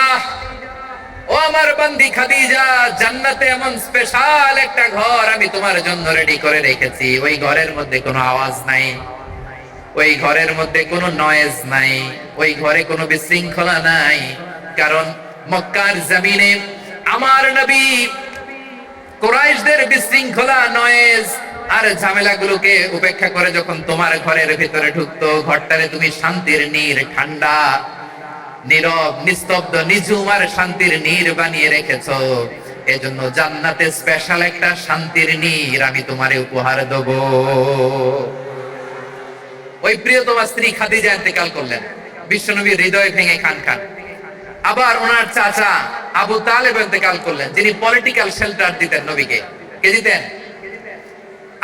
ও আমার বান্দি খাদিজা, জান্নাতে এমন স্পেশাল একটা ঘর আমি তোমার জন্য রেডি করে রেখেছি। ওই ঘরের মধ্যে কোনো আওয়াজ নাই, ওই ঘরের মধ্যে কোনো নয়েজ নাই, ওই ঘরে কোনো বিশৃঙ্খলা নাই। কারণ মক্কার জমিনে আমার নবী কুরাইশদের বিশৃঙ্খলা, নয়েজ আর ঝামেলাগুলোকে উপেক্ষা করে যখন তোমার ঘরের ভিতরে ঢুকতো, ঘরটারে তুমি শান্তির নীড়, ঠান্ডা, নীরব, নিস্তব্ধ, নিঝুম আর শান্তির নীড় বানিয়ে রেখেছো। এজন্য জান্নাতে স্পেশাল একটা শান্তির নীড় আমি তোমারে উপহার দেব। ওই প্রিয়তমা স্ত্রী খাদিজা ইন্তেকাল করলেন, বিশ্বনবীর হৃদয় ভেঙে খান খান। আবার ওনার চাচা আবু তালেব ইন্তেকাল করলেন, যিনি পলিটিক্যাল শেল্টার দিতেন নবীকে। কে দিতেন?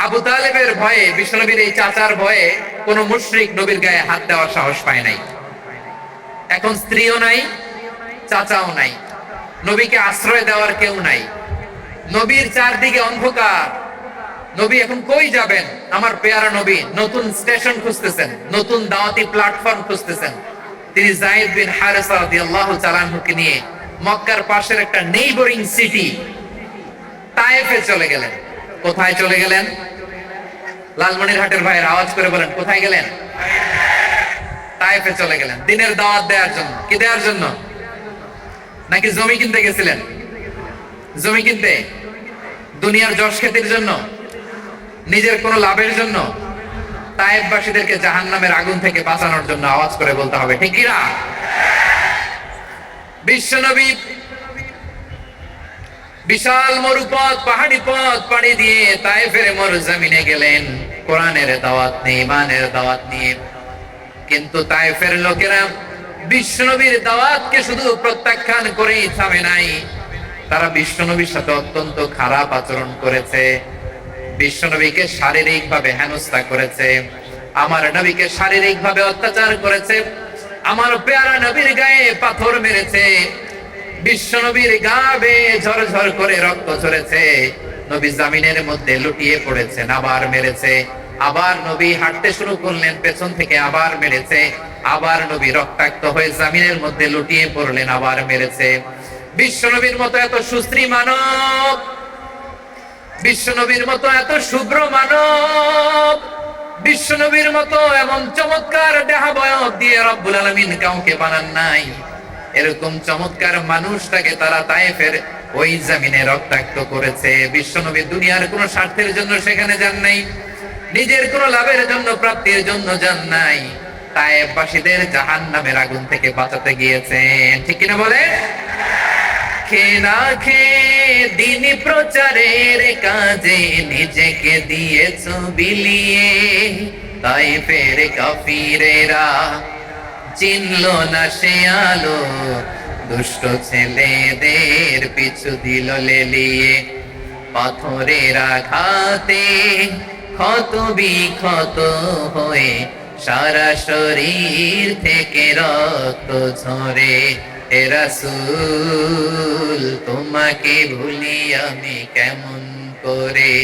আবু তালেবের ভয়ে, বিশ্বনবীর এই চাচার ভয়ে কোন মুশরিক নবীর গায়ে হাত দেওয়ার সাহস পায় নাই। এখন স্ত্রীও নাই, চাচাও নাই, নবীকে আশ্রয় দেওয়ার কেউ নাই, নবীর চারদিকে অন্ধকার। নবী এখন কই যাবেন? আমার পেয়ারা নবী নতুন স্টেশন খুঁজতেছেন, নতুন দাওয়াতি প্ল্যাটফর্ম খুঁজতেছেন। তিনি যায়েদ বিন হারেসা রাদিয়াল্লাহু তাআলা আনহুকে নিয়ে মক্কার পাশের একটা নেইবরিং সিটি তায়েফে চলে গেলেন। কোথায় চলে গেলেন? লালমনিরহাটের ভাইয়ের আওয়াজ করে বলেন, কোথায় গেলেন? তায়েফে চলে গেলেন দিনের দাওয়াত দেওয়ার জন্য। কি দেওয়ার জন্য? নাকি জমি কিনতে গেছিলেন? জমি কিনতে, দুনিয়ার যশ খ্যাতির জন্য, নিজের কোন লাভের জন্য? তায়েফবাসীদেরকে জাহান্নামের আগুন থেকে বাঁচানোর জন্য। আওয়াজ করে বলতে হবে, ঠিক কি না? বিশ্বনবী বিশাল মরুপথ, পাহাড়ি পথ পাড়ি দিয়ে তায়েফের মরুজমিনে গেলেন কোরআনের দাওয়াত নিয়ে, ইমানের দাওয়াত নিয়ে। কিন্তু তায়েফের লোকেরা বিশ্বনবীর দাওয়াতকে শুধু প্রত্যাখ্যান করেই থামে নাই, তারা বিশ্বনবীর সাথে অত্যন্ত খারাপ আচরণ করেছে। বিশ্বনবীকে শারীরিক ভাবে হেনস্থা করেছে, আমার নবীকে শারীরিক ভাবে অত্যাচার করেছে, আমার পেয়ারা নবীর গায়ে পাথর মেরেছে, বিশ্বনবীর গা বেয়ে ঝরঝর করে রক্ত ঝরেছে, নবী জামিনের মধ্যে লুটিয়ে পড়েছেন, আবার মেরেছে, আবার নবী হাঁটতে শুরু করলেন, পেছন থেকে আবার মেরেছে, আবার নবী রক্তাক্ত হয়ে জামিনের মধ্যে লুটিয়ে পড়লেন, আবার মেরেছে। বিশ্বনবীর মতো এত সুশ্রী মানব, বিশ্বনবীর মতো এত শুভ্র মানব, বিশ্বনবীর মতো এমন চমৎকার দেহাবয়ব দিয়ে রব্বুল আলামিন কাউকে বানান নাই। এরকম চমৎকার মানুষটাকে তারা তায়েফের ওই জমিনে রক্তাক্ত করেছে। বিশ্বনবী দুনিয়ার কোন স্বার্থের জন্য সেখানে যান নাই, নিজের কোন লাভের জন্য, প্রাপ্তির জন্য যান নাই, তায়েফবাসীদের জাহান্নামের আগুন থেকে বাঁচাতে গিয়েছেন। ঠিক কিনা বলে? খেয়ে না খেয়ে দিন প্রচারের কাজে নিজেকে দিয়েছ বিলিয়ে, তায়েফের কাফিরেরা চিনল না সে আলো, দুষ্ট ছেলেদের পিছু দিল লেলিয়ে, পাথরের আঘাতে ক্ষত বিক্ষত হয়ে সারা শরীর থেকে রক্ত ঝরে। হে রাসূল তোমাকে ভুলি আমি কেমন করে,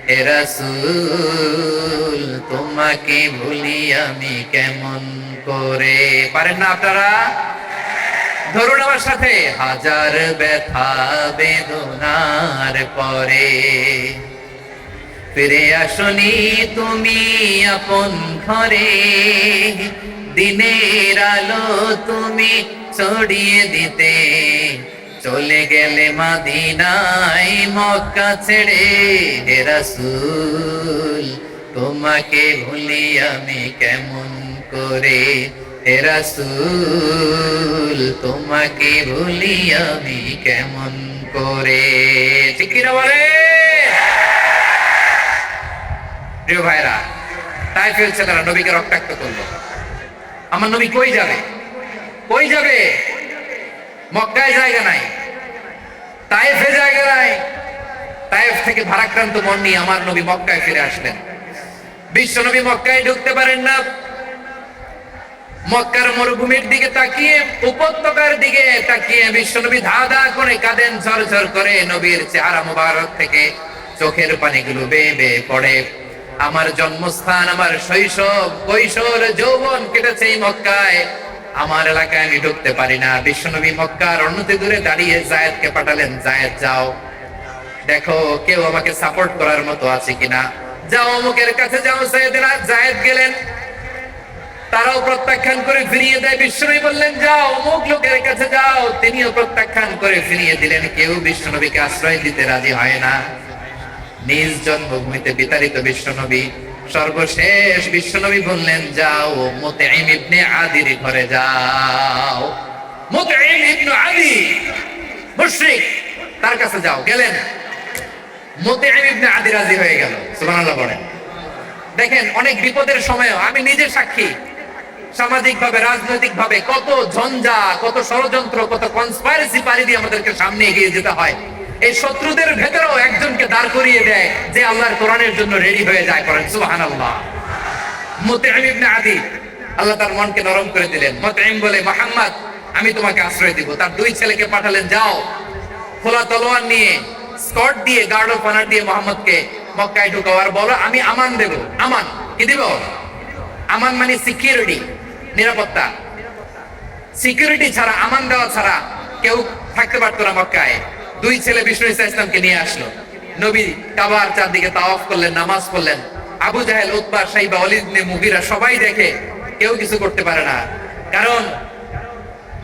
হে রাসূল তোমাকে ভুলি আমি কেমন করে। পারেন না আপনারা? ধরুন আমার সাথে, হাজার ব্যথা বেদনার পরে ফিরে আসনি তুমি আপন ঘরে, দিনের আলো তুমি ছড়িয়ে দিতে, চলে গেলে মদিনায় মক্কা ছেড়ে। হে রাসূল তোমাকে ভুলি আমি কেমন করে, হে রাসূল তোমাকে ভুলি আমি কেমন করে। ঠিক কিনা বলে? প্রিয় ভাইরা, তায়েফের ছেলেরা নবীকে রক্তাক্ত করলো। আমার নবী কই যাবে? কই যাবে? মক্কায় জায়গা নাই, তায়েফে জায়গা নাই। তায়েফ থেকে ভারাক্রান্ত মন নিয়ে আমার নবী মক্কায় ফিরে আসলেন। বিশ্ব নবী মক্কায় ঢুকতে পারেন না। মক্কার মরুভূমির দিকে তাকিয়ে, উপত্যকার দিকে তাকিয়ে বিশ্বনবী ধা ধা করে কাঁদেন, ঝরঝর করে নবীর চেহারা মুবারক থেকে চোখের পানিগুলো বেয়ে বেয়ে পড়ে। আমার জন্মস্থান, আমার শৈশব, কৈশোর, যৌবন কেটেছে এই মক্কায়, আমার এলাকায় আমি ঢুকতে পারি না। বিশ্বনবী মক্কার অন্যতে দূরে দাঁড়িয়ে যায়েদকে পাঠালেন, যায়েদ যাও দেখো কেউ আমাকে সাপোর্ট করার মতো আছে কিনা, যাও অমুকের কাছে যাও। যায়েদ গেলেন, তারাও প্রত্যাখ্যান করে ফিরিয়ে দেয়। বিশ্বনবী বললেন যাও অমুক লোকের কাছে যাও, তিনিও প্রত্যাখ্যান করে ফিরিয়ে দিলেন। কেউ বিশ্বনবীকে আশ্রয় দিতে রাজি হয় না। নিজ জন্মভূমিতে বিতাড়িত বিশ্বনবী, সর্বশেষ বিশ্বনবী বললেন যাও মুতঈম ইবনে আদির ঘরে যাও। মুতঈম ইবনে আদি মুশরিক, তার কাছে যাও। গেলেন, মুতঈম ইবনে আদি রাজি হয়ে গেল। সুবহানাল্লাহ বলেন। দেখেন, অনেক বিপদের সময়ও আমি নিজে সাক্ষী, সামাজিক ভাবে, রাজনৈতিক ভাবে কত ঝঞ্ঝা, কত ষড়যন্ত্র, কত কনস্পাইরেসি পাড়ি দিয়ে আমাদেরকে সামনে এগিয়ে যেতে হয়। এই শত্রুদের ভেতরেও একজনকে দাঁড় করিয়ে দেয় যে আল্লাহর কোরআনের জন্য রেডি হয়ে যায়। করেন সুবহানাল্লাহ। মুতঈম ইবনে আদি, আল্লাহ তার মনকে নরম করে দিলেন। মুতঈম বলে, মুহাম্মদ আমি তোমাকে আশ্রয় দিব। তার দুই ছেলেকে পাঠালেন, যাও খোলা তলোয়ার নিয়ে, স্কট দিয়ে, গার্ড অফ অনার দিয়ে মুহাম্মদকে মক্কায় ঢুকাও আর বলো আমি আমান দেব। আমান কি দিব? আমান মানে সিকিউরিটি, নিরাপত্তা। সিকিউরিটি ছাড়া, আমান দেওয়া ছাড়া কেউ থাকতে পারতো না মক্কায়। দুই ছেলে বিষ্ণু ইসা ইসলামকে নিয়ে আসলো। নবী কাবার চারদিকে তাওয়াফ করলেন, নামাজ পড়লেন। আবু জাহেল, উতবা, শাইবা, ওয়ালিদ ইবনে মুগীরা সবাই দেখে, কেউ কিছু করতে পারে না। কারণ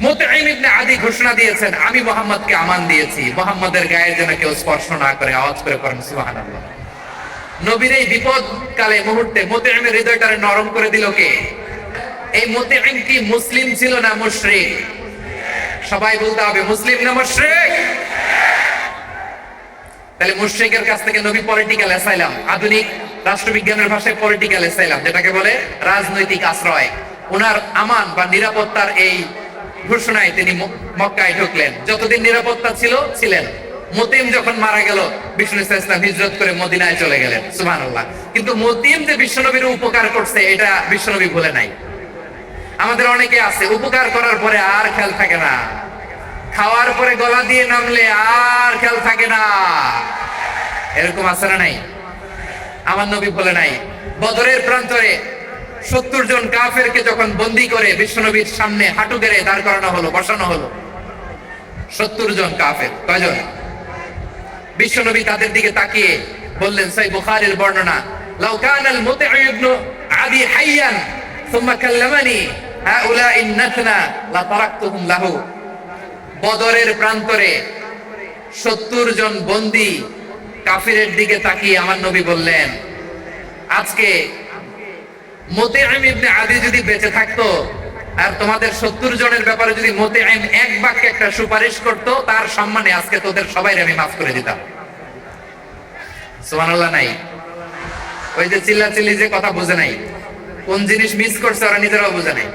মুতঈম ইবনে আদি ঘোষণা দিয়েছেন, আমি মুহাম্মদকে আমান দিয়েছি, মুহাম্মদের গায়ের যেন কেউ স্পর্শ না করে। আওয়াজ করে পড়েন সুবহানাল্লাহ। নবীর এই বিপদ কালে মুহূর্তে মুতঈমের হৃদয়টারে নরম করে দিল কে? এই মুতঈম কি মুসলিম ছিল না মুশরিক? সবাই বলতে হবে, মুসলিম না মুশরিক? তাহলে মুশরিকের কাছ থেকে নবী পলিটিক্যাল অ্যাসাইলাম, আধুনিক রাষ্ট্রবিজ্ঞানের ভাষায় পলিটিক্যাল অ্যাসাইলাম, যেটাকে বলে রাজনৈতিক আশ্রয়, ওনার আমান বা নিরাপত্তার এই ঘোষণায় তিনি মক্কায় ঢুকলেন। যতদিন নিরাপত্তা ছিল ছিলেন। মুতিম যখন মারা গেল, বিষ্ণু ইসলাম হিজরত করে মদিনায় চলে গেলেন। সুবহানাল্লাহ। কিন্তু মুতিম যে বিশ্বনবীর উপকার করছে এটা বিশ্বনবী ভুলে নাই। আমাদের অনেকে আছে উপকার করার পরে আর খেয়াল থাকে না, খাওয়ার পরে গলা দিয়ে নামলে আর খেয়াল থাকে না। এরকম আছে না নাই? আমার নবী বলে নাই। বদরের প্রান্তরে 70 জন কাফেরকে যখন বন্দী করে বিশ্বনবীর সামনে হাঁটু গেড়ে দাঁড় করানো হলো, বসানো হলো, 70 জন কাফের। কয়জন? বিশ্বনবী তাদের দিকে তাকিয়ে বললেন, সহিহ বুখারীর বর্ণনা, লাউ কানাল মুতঈম ইবনে আদি হাইয়ান সুম্মা কাল্লামানি হাউলাই নাতনা লা তারাকতুহুম লাহু। বদরের প্রান্তরে 70 জন বন্দী কাফিরের দিকে তাকিয়ে আমার নবী বললেন, আজকে মুতঈম ইবনে আদি যদি বেঁচে থাকতো আর তোমাদের 70 জনের ব্যাপারে যদি মুতঈম এক বাক্যে একটা সুপারিশ করত, তার সম্মানে আজকে তোদের সবাই আমি মাফ করে দিতাম। সুবহানাল্লাহ নাই? ওই যে চিল্লাচিল্লি যে কথা বুঝে নাই, কোন জিনিস মিস করছে ওরা নিজেরাও বুঝে নাই।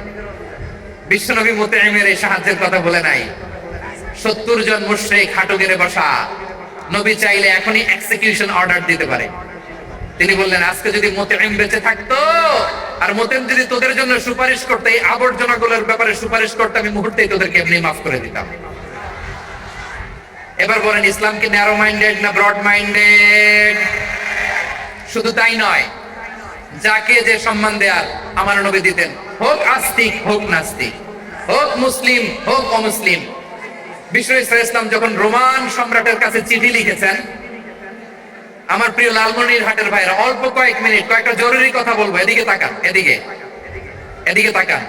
বিশ্বনবী মুতঈমের এই সাহায্যের কথা বলে নাই। 70 জন মুশরিক হাঁটু গেড়ে বসা, নবী চাইলে এখনই এক্সিকিউশন অর্ডার দিতে পারে। তিনি বললেন, আজকে যদি মুতঈম বেঁচে থাকতো আর মুতঈম যদি তোদের জন্য সুপারিশ করতো, এই আবর্জনাগুলোর ব্যাপারে সুপারিশ করতো, আমি মুহূর্তেই তোদেরকে এমনি মাফ করে দিতাম। এবার বলেন, ইসলাম কি ন্যারো মাইন্ডেড না ব্রড মাইন্ডেড? শুধু তাই নয়, যাকে যে সম্মান দেয়ার আমার নবী দিতেন, হোক আস্তিক হোক নাস্তিক, হোক মুসলিম হোক অমুসলিম। বিষ্ণু ইসলাম যখন রোমান সম্রাটের কাছে চিঠি লিখেছেন, আমার প্রিয় লালমনির হাটের ভাইরা, অল্প কয়েক মিনিট কয়েকটা জরুরি কথা বলবো, এদিকে তাকান, এদিকে তাকান।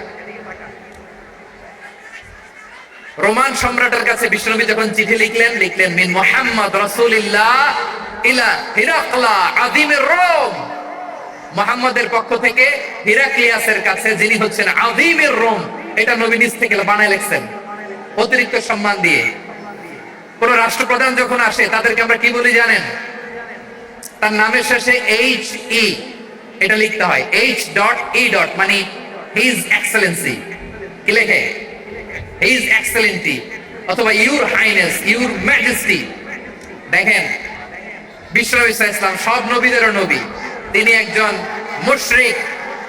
রোমান সম্রাটের কাছে বিশ্বনবী যখন চিঠি লিখলেন, মিন মুহাম্মদ রাসূলুল্লাহ ইলা হিরাকলা আযীমির রোম। মুহাম্মদের পক্ষ থেকে হিরাক্লিয়াসের কাছে, যিনি হচ্ছেন আযীমির রোম। এটা নবী নিজ থেকে বানায় লিখছেন, অতিরিক্ত সম্মান দিয়ে। কোন রাষ্ট্রপ্রধান যখন আসে তাদেরকে আমরা কি বলি জানেন? তার নামের শেষে HE এটা লিখতে হয়, H.E. মানে হিজ এক্সেলেন্সি। কি লেখে? হিজ এক্সেলেন্সি অথবা ইউর হাইনেস, ইউর ম্যাজেস্টি। দেখেন, বিশ্বনবী ইসলাম সব নবীদেরও নবী। তিনি একজন মুশরিক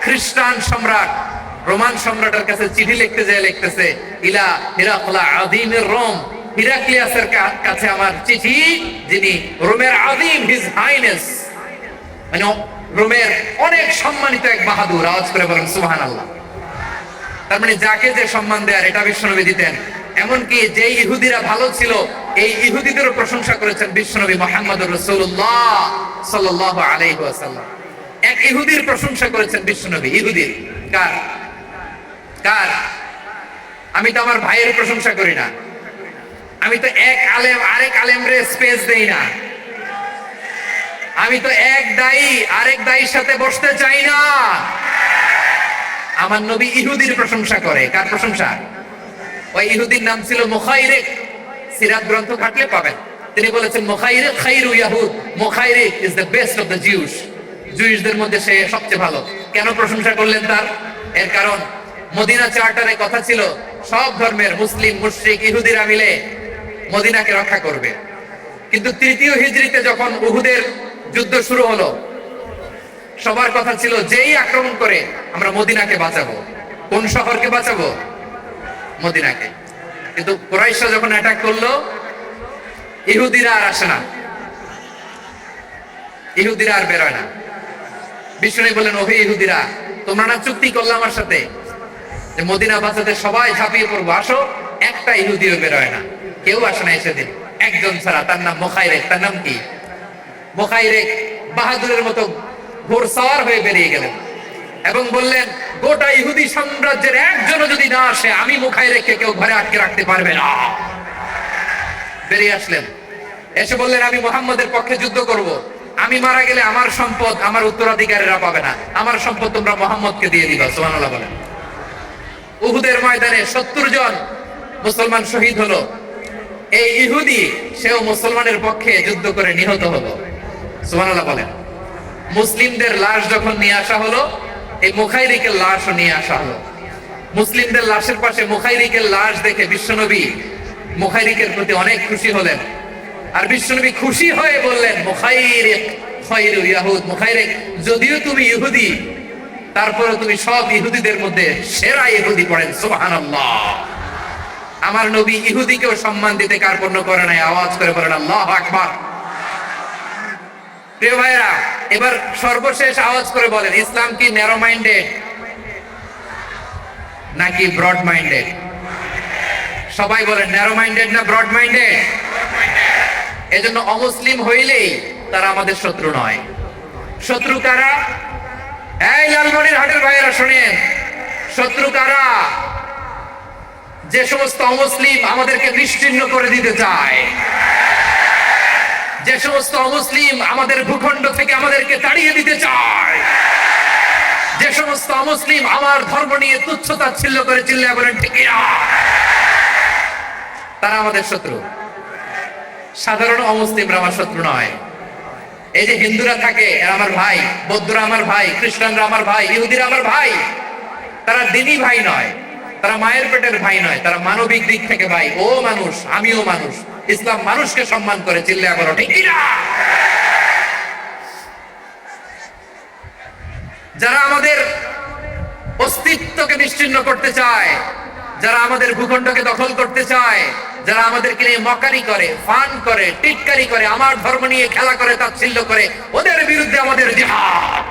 খ্রিস্টান সম্রাট, রোমান সম্রাটের কাছে চিঠি লিখতে যায়, লিখতেছে, ইলা হিরাকলা আযীমির রোম, হিরাক্লিয়াসের কাছে আমার চিঠি, যিনি রোমের আযীম, হিজ হাইনেস, মানে রোমের অনেক সম্মানিত এক বাহাদুর। আওয়াজ করে বলেন সুবহানাল্লাহ। তার মানে যাকে যে সম্মান দেয়ার এটা বিশ্বনবী দিতেন। এমনকি যে ইহুদিরা ভালো ছিল, এই ইহুদিদেরও প্রশংসা করেছেন বিশ্বনবী মুহাম্মদুর রাসূলুল্লাহ সাল্লাল্লাহু আলাইহি ওয়াসাল্লাম। এক ইহুদির প্রশংসা করেছেন বিশ্বনবী। ইহুদির কার? আমি তো আমার ভাইয়ের প্রশংসা করি না, আমি তো এক আলেম আরেক আলেমরে স্পেস দেই না, আমি তো এক দায়ী আরেক দায়ীর সাথে বসতে চাই না। আমার নবী ইহুদির প্রশংসা করে। কার প্রশংসা? ওই ইহুদির নাম ছিল মুখাইরিক। সিরাত গ্রন্থ ঘাটলে পাবেন। তিনি বলেছেন, মুখাইরিক খাইরু ইয়াহুদ, Mukhairiq is the best of the Jews. জুইশদের মধ্যে সে সবচেয়ে ভালো। কেন প্রশংসা করলেন তার? এর কারণ মদিনা চার্টারে কথা ছিল সব ধর্মের মুসলিম, মুশরিক, ইহুদিরা মিলে মদিনাকে রক্ষা করবে। কিন্তু তৃতীয় হিজরিতে যখন উহুদের যুদ্ধ শুরু হলো, সবার কথা ছিল যেই আক্রমণ করে আমরা মদিনাকে বাঁচাবো। কোন শহরকে বাঁচাবো? মদিনাকে। কিন্তু কুরাইশরা যখন অ্যাটাক করলো, ইহুদিরা আর আসে না, ইহুদিরা আর বেরোয় না। বিষ্ণু বললেন, ওহে ইহুদিরা, তোমরা না চুক্তি করলে আমার সাথে যে মদিনা বাঁচাতে সবাই ঝাঁপিয়ে পড়বো, আসো। একটা ইহুদিও বেরোয় না, কেউ আসে না সেদিন, একজন ছাড়া, তার নাম মুখাইরেক। তার নাম কি? মুখাইরেক বাহাদুরের মতো ঘোড়সওয়ার হয়ে বেরিয়ে গেলেন এবং বললেন, গোটা ইহুদি সাম্রাজ্যের একজনও যদি না আসে, আমি মুখাইরেককে কেউ ঘরে আটকে রাখতে পারবে না। বেরিয়ে আসলেন, এসে বললেন, আমি মুহাম্মদের পক্ষে যুদ্ধ করব। আমি মারা গেলে আমার সম্পদ আমার উত্তরাধিকারীরা পাবে না, আমার সম্পদ তোমরা মুহাম্মদকে দিয়ে দিবা। সুবহানাল্লাহ বলেন। উহুদের ময়দানে 70 জন মুসলমান শহীদ হলো। এই ইহুদি সেও মুসলমানের পক্ষে যুদ্ধ করে নিহত হলো। সুবহানাল্লাহ বলেন। মুসলিমদের লাশ যখন নিয়ে আসা হলো, এই মুখাইরিকের লাশও নিয়ে আসা হলো। মুসলিমদের লাশের পাশে মুখাইরিকের লাশ দেখে বিশ্বনবী মুখাইরিকের প্রতি অনেক খুশি হলেন। আর বিশ্বনবী খুশি হয়ে বললেন, মুখাইরিক খায়রু ইয়াহুদ, মুখাইরিক যদিও তুমি ইহুদি, তারপরে তুমি সব ইহুদিদের মধ্যে সেরা ইহুদি। পড়েন সুবহানাল্লাহ। আমার নবী ইহুদিকেও সম্মান দিতে কার্পণ্য করে নাই। আওয়াজ করে বলেন আল্লাহু আকবার। প্রিয় ভাইরা, এবার সর্বশেষ আওয়াজ করে বলেন, ইসলাম কি ন্যারো মাইন্ডেড নাকি ব্রড মাইন্ডেড? সবাই বলেন, ন্যারো মাইন্ডেড না ব্রড মাইন্ডেড? এজন্য অমুসলিম হইলেই তারা আমাদের শত্রু নয়। শত্রু কারা? এই লালমনিরহাটের ভাইয়েরা শুনেন, শত্রু কারা? যে সমস্ত অমুসলিম আমাদেরকে নিশ্চিহ্ন করে দিতে চায়, যে সমস্ত অমুসলিম আমাদের ভূখণ্ড থেকে আমাদেরকে তাড়িয়ে দিতে চায়, যে সমস্ত অমুসলিম আমার ধর্ম নিয়ে তুচ্ছতাচ্ছিল্য করে চিল্লায় বলেন ঠিক না, তারা আমাদের শত্রু। সাধারণ অমুসলিমরা আমার শত্রু নয়। এই যে হিন্দুরা থাকে, এরা আমার ভাই, বৌদ্ধরা আমার ভাই, খ্রিস্টানরা আমার ভাই, ইহুদিরা আমার ভাই। তারা দিনই ভাই নয়, তারা মায়ের পেটের ভাই নয়, তারা মানবিক দিক থেকে ভাই। ও মানুষ, আমিও মানুষ। ইসলাম মানুষকে সম্মান করে, চিল্লায়া বলো ঠিক না। যারা আমাদের অস্তিত্বকে নিশ্চিহ্ন করতে চায়, যারা আমাদের ভূখণ্ডকে দখল করতে চায়, যারা আমাদেরকে নিয়ে মকারি করে, ফান করে, টিটকারি করে, আমার ধর্ম নিয়ে খেলা করে, তাচ্ছিল্য করে, ওদের বিরুদ্ধে আমাদের জিহাদ।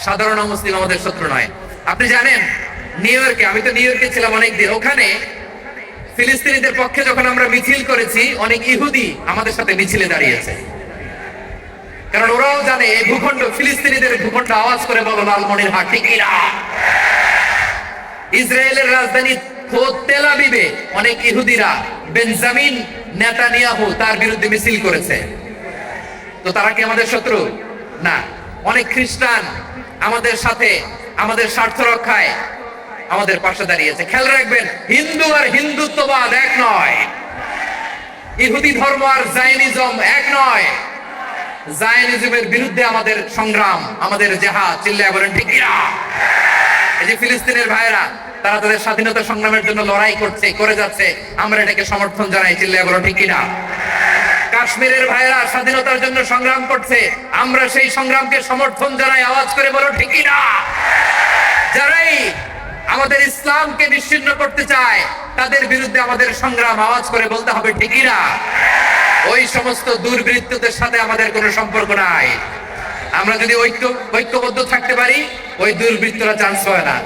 সাধারণ মুসলিম আমাদের শত্রু নয়। আপনি জানেন, নিউ ইয়র্কে, আমি তো নিউ ইয়র্কে ছিলাম অনেকদিন, ওখানে ফিলিস্তিনিদের পক্ষে যখন আমরা মিছিল করেছি, অনেক ইহুদি আমাদের সাথে মিছিলে দাঁড়িয়েছে। কারণ ওরাও জানে এই ভূখণ্ড ফিলিস্তিনিদের ভূখণ্ড। আওয়াজ করে বলো লালমনিরহাট ঠিক না। ইসরায়েলের রাজধানী তেল আবিবে অনেক ইহুদিরা বেঞ্জামিন নেতানিয়াহু তার বিরুদ্ধে মিছিল করেছে। তো তারা কি আমাদের শত্রু? না। অনেক খ্রিস্টান আমাদের সাথে, আমাদের স্বার্থ রক্ষায় আমাদের পাশে দাঁড়িয়েছে। খেয়াল রাখবেন, হিন্দু আর হিন্দুত্ববাদ এক নয়, ইহুদি ধর্ম আর জায়নিজম এক নয়। জায়নিজমের বিরুদ্ধে আমাদের সংগ্রাম, আমাদের জিহাদ, চিল্লায় বলেন ঠিক না। এই যে ফিলিস্তিনের ভাইরা, তারা তাদের স্বাধীনতা সংগ্রামের জন্য লড়াই করছে, করে যাচ্ছে, আমরা এটাকে সমর্থন জানাই, চিল্লায় বলো ঠিক না। কাশ্মীরের ভাইরা স্বাধীনতার জন্য সংগ্রাম করছে, আমরা সেই সংগ্রামকে সমর্থন জানাই, আওয়াজ করে বলো ঠিক না। যারাই আমাদের ইসলামকে নিশ্চিহ্ন করতে চায়, তাদের বিরুদ্ধে আমাদের সংগ্রাম, আওয়াজ করে বলতে হবে ঠিক না। ওই সমস্ত দুর্বৃত্তদের সাথে আমাদের কোনো সম্পর্ক নাই। আমরা যদি ঐক্যবদ্ধ থাকতে পারি, ওই দুর্বৃত্তরা চান্স পায় না।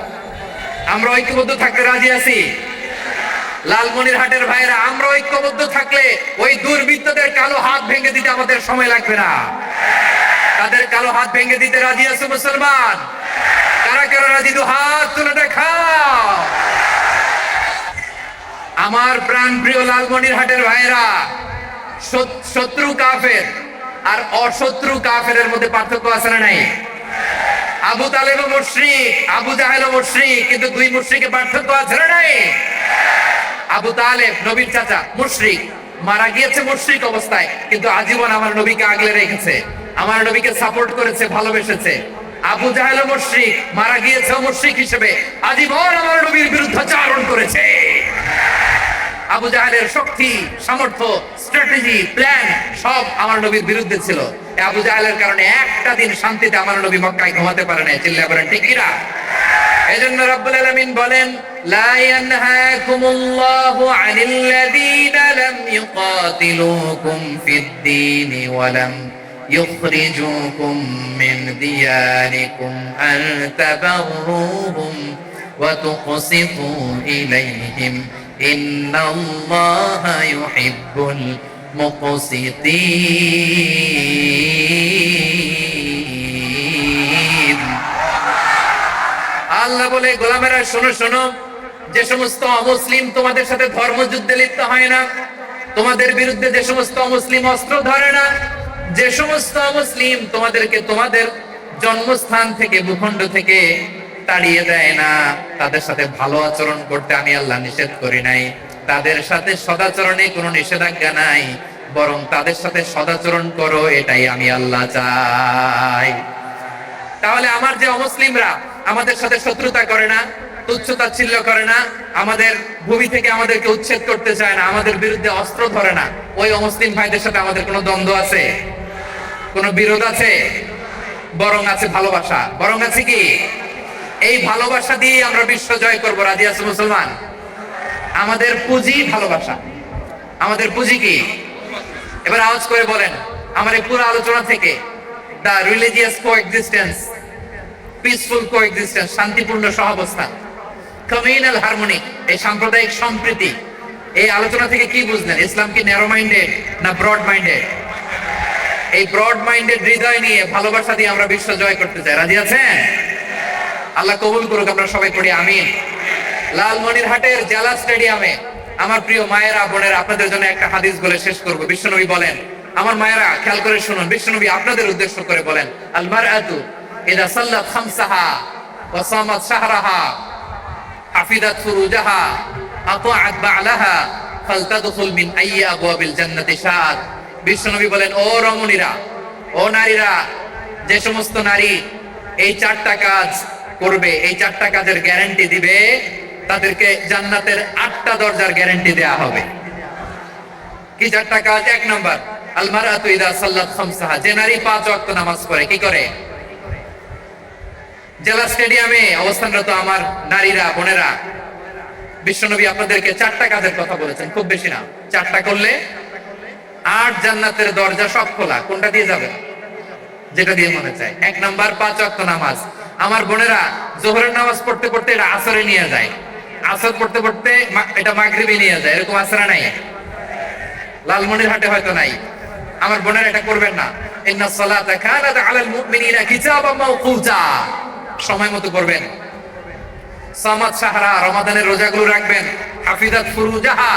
আমরা ঐক্যবদ্ধ থাকতে রাজি আছি। লালমনিরহাটের ভাইরা, আমরা ঐক্যবদ্ধ থাকলে ওই দুর্বৃত্তদের কালো হাত ভেঙে দিতে আমাদের সময় লাগবে না। তাদের কালো হাত ভেঙে দিতে রাজি আছে মুসলমান? কারা কারা রাজি? দু হাত তুলে দেখাও। আমার প্রাণ প্রিয় লালমনিরহাটের ভাইরা, শত্রু কাফের আর অশত্রু কাফেরের মধ্যে পার্থক্য আছে না নাই? আবু তালেব মুশরিক, আবু জাহেল মুশরিক, কিন্তু দুই মুশরিকের পার্থক্য আছে না নাই? আবু তালেব নবীর চাচা, মুশরিক, মারা গিয়েছে মুশরিক অবস্থায়, কিন্তু আজীবন আমার নবীকে আগলে রেখেছে, আমার নবীকে সাপোর্ট করেছে, ভালোবেসেছে। আবু জাহেল মুশরিক, মারা গিয়েছে মুশরিক হিসেবে, আজীবন আমার নবীর বিরুদ্ধাচারণ করেছে। আবু জাহেলের শক্তি, সামর্থ্য, স্ট্র্যাটেজি, প্ল্যান সব আমার নবীর বিরুদ্ধে ছিল। আবু জাহেলের কারণে একটা দিন শান্তিতে আমার নবী মক্কায় ঘুমাতে পারে না। চিল্লায়ে বলেন ঠিক কিনা? এজন্য রব্বুল আলামিন বলেন, লা ইয়ানহাকুমুল্লাহু আনিল্লাযীনা লাম ইউকাতিলুকুম ফিদ-দীন ওয়া লাম ইউখরিজুকুম মিন দিয়ারিকুম আন তাবাররুহুম ওয়া তুকসিতু ইলাইহিম ইন্নাল্লাহা ইউহিব্বুল মুকসিতিন। আল্লাহ বলে, গোলামেরা শোনো শোনো, যে সমস্ত অমুসলিম তোমাদের সাথে ধর্মযুদ্ধে লিপ্ত হয় না, তোমাদের বিরুদ্ধে যে সমস্ত অমুসলিম অস্ত্র ধরে না, যে সমস্ত অমুসলিম তোমাদেরকে তোমাদের জন্মস্থান থেকে, ভূখণ্ড থেকে তাড়িয়ে দেয় না, তাদের সাথে ভালো আচরণ করতে আমি আল্লাহ নিষেধ করি নাই। তাদের সাথে সদাচরণে কোনো নিষেধাজ্ঞা নাই, বরং তাদের সাথে সদাচরণ করো, এটাই আমি আল্লাহ চাই। তাহলে আমার যে অমুসলিমরা আমাদের সাথে শত্রুতা করে না, তুচ্ছ-তাচ্ছিল্য করে না, আমাদের ভূমি থেকে আমাদেরকে উচ্ছেদ করতে চায় না, আমাদের বিরুদ্ধে অস্ত্র ধরে না, ওই অমুসলিম ভাইদের সাথে আমাদের কোনো দ্বন্দ্ব আছে? কোনো বিরোধ আছে? বরং আছে ভালোবাসা। বরং আছে কি? এই ভালোবাসা দিয়ে আমরা বিশ্ব জয় করবো। রাজি আছে মুসলমান? আমাদের পুঁজি ভালোবাসা। আমাদের পুঁজি কি? এবার আওয়াজ করে বলেন, আমার এই পুরো আলোচনা থেকে the religious coexistence, peaceful coexistence, শান্তিপূর্ণ সহাবস্থান, কমিউনাল হারমোনি, এই সাম্প্রদায়িক সম্প্রীতি, এই আলোচনা থেকে কি বুঝলেন? ইসলাম কি ন্যারো মাইন্ডেড না ব্রড মাইন্ডেড? এই ব্রড মাইন্ডেড হৃদয় নিয়ে, ভালোবাসা দিয়ে আমরা বিশ্ব জয় করতে চাই। রাজি আছেন? আল্লাহ কবুল করুক। আমরা সবাই পড়ি আমিন। লালমনিরহাটের জেলা স্টেডিয়ামে আমার প্রিয় মায়েরা, বোনেরা, আপনাদের জন্য একটা হাদিস বলে শেষ করব। বিশ্বনবী বলেন, আমার মায়েরা খেয়াল করে শুনুন, বিশ্বনবী আপনাদের উদ্দেশ্য করে বলেন, আল মারআতু ইযা সাল্লাত খামসাহা ওয়া সামাত শাহরাহা হাফিজাত ফুরুজাহা আতাআত বা'লাহা ফালতাদখুল মিন আইয়ি আবওয়াবিল জান্নাতি শাআত। বিশ্বনবী বলেন, ও রমণীরা, ও নারীরা, যে সমস্ত নারী এই চারটা কাজ করবে, এই চারটা কাজের গ্যারান্টি দিবে, তাদেরকে জান্নাতের 8টা দরজার গ্যারান্টি দেয়া হবে। কি চারটা কাজ? 1 নাম্বার, আল মারআতু ইযা সাল্লাত খামসাহা, যে নারী 5 ওয়াক্ত নামাজ পড়ে। কি করে? জেলা স্টেডিয়ামে অবস্থানরত আমার নারীরা, বোনেরা, বিশ্বনবী আপনাদেরকে 4টা কাজের কথা বলেছেন, খুব বেশি না। 4টা করলে 8 জান্নাতের দরজা সব খোলা। কোনটা দিয়ে যাবে? যেটা দিয়ে মনে চায়। 1 নাম্বার 5 ওয়াক্ত নামাজ। আমার বোনেরা যোহরের নামাজ পড়তে পড়তে এটা আসরে নিয়ে যায়, আসর পড়তে পড়তে এটা মাগরিবে নিয়ে যায়। এরকম আসরা নাই? লালমনিরহাটে হয়তো নাই। আমার বোনেরা এটা করবেন না। ইন্নাস সালাতা কানাত আলাল মুমিনিনা কিতাবাম মাওকুতা, সময় মতো করবেন। সামাত শাহরা, রমাদানের রোজাগুলো রাখবেন। হাফিজাত ফুরুজাহা,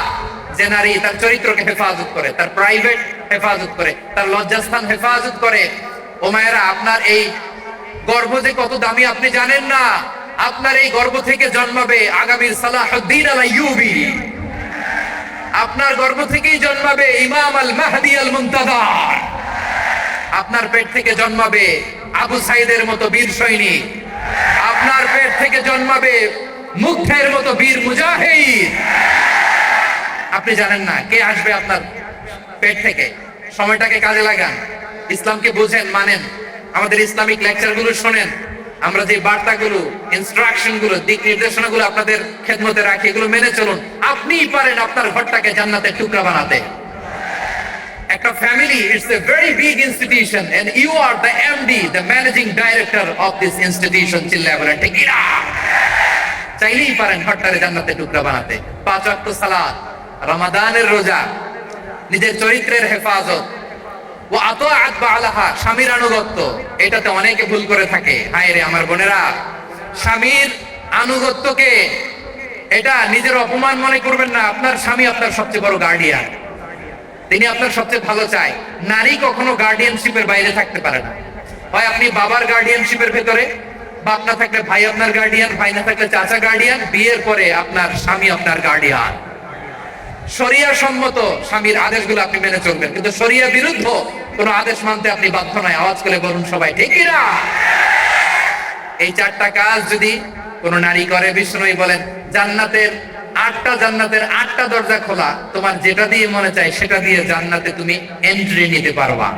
যে নারী তার চরিত্রকে হেফাজত করে, তার প্রাইভেট হেফাজত করে, তার লজ্জাস্থান হেফাজত করে। ও মায়েরা, আপনার এই গর্ভ যে কত দামি আপনি জানেন না। আপনার এই গর্ভ থেকে জন্মাবে আগামীর সালাহুদ্দিন আল আইয়ুবী। আপনার গর্ভ থেকেই জন্মাবে ইমাম আল মাহদি আল মুনতাযার। আপনার পেট থেকে জন্মাবে আবু সাইদের মতো বীর সৈনিক। আপনার পেট থেকে জন্মাবে মুগ্ধের মতো বীর মুজাহিদ। আপনি জানেন না কে আসবে আপনার পেট থেকে। সময়টাকে কাজে লাগান, ইসলামকে বুঝেন, মানেন, আমাদের ইসলামিক লেকচার গুলো শোনেন। আমরা যে বার্তাগুলো, ইনস্ট্রাকশন গুলো, দিক নির্দেশনা গুলো আপনাদের খেদমতে রাখি, এগুলো মেনে চলুন। আপনিই পারেন আপনার ঘরটাকে জান্নাতের টুকরা বানাতে। একটা family, it's a very big institution and you are the MD, the managing director of this institution. চিল্লায়ে বলেন ঠিক কিনা? চাইলেই পারেন ঘরটারে জান্নাতের টুকরা বানাতে। 5 ওয়াক্ত সালাত, রমাদানের রোজা, নিজের চরিত্রের হেফাজত, ও আতাআত বা'লাহা, স্বামীর আনুগত্য। এটাতে অনেকে ভুল করে থাকে। হায় রে আমার বোনেরা, স্বামীর আনুগত্যকে এটা নিজের অপমান মনে করবেন না। আপনার স্বামী আপনার সবচেয়ে বড় গার্ডিয়ান, তিনি আপনার সবচেয়ে ভালো চায়। নারী কখনো গার্ডিয়ানশিপের বাইরে থাকতে পারে না। হয় আপনি বাবার গার্ডিয়ানশিপের ভেতরে, বাপ না থাকলে ভাই আপনার গার্ডিয়ান, ভাই না থাকলে চাচা গার্ডিয়ান, বিয়ের পরে আপনার স্বামী আপনার গার্ডিয়ান। শরিয়া সম্মত স্বামীর আদেশগুলো আপনি মেনে চলবেন, কিন্তু শরিয়া বিরুদ্ধ কোন আদেশ মানতে আপনি বাধ্য নয়। আওয়াজ করে বলুন সবাই ঠিক কিনা? এই চারটা কাজ যদি কোন নারী করে, বিষ্ণু বলেন জান্নাতের আটটা দরজা খোলা, তোমার যেটা দিয়ে মনে চায় সেটা দিয়ে জান্নাতে তুমি এন্ট্রি নিতে পারবা।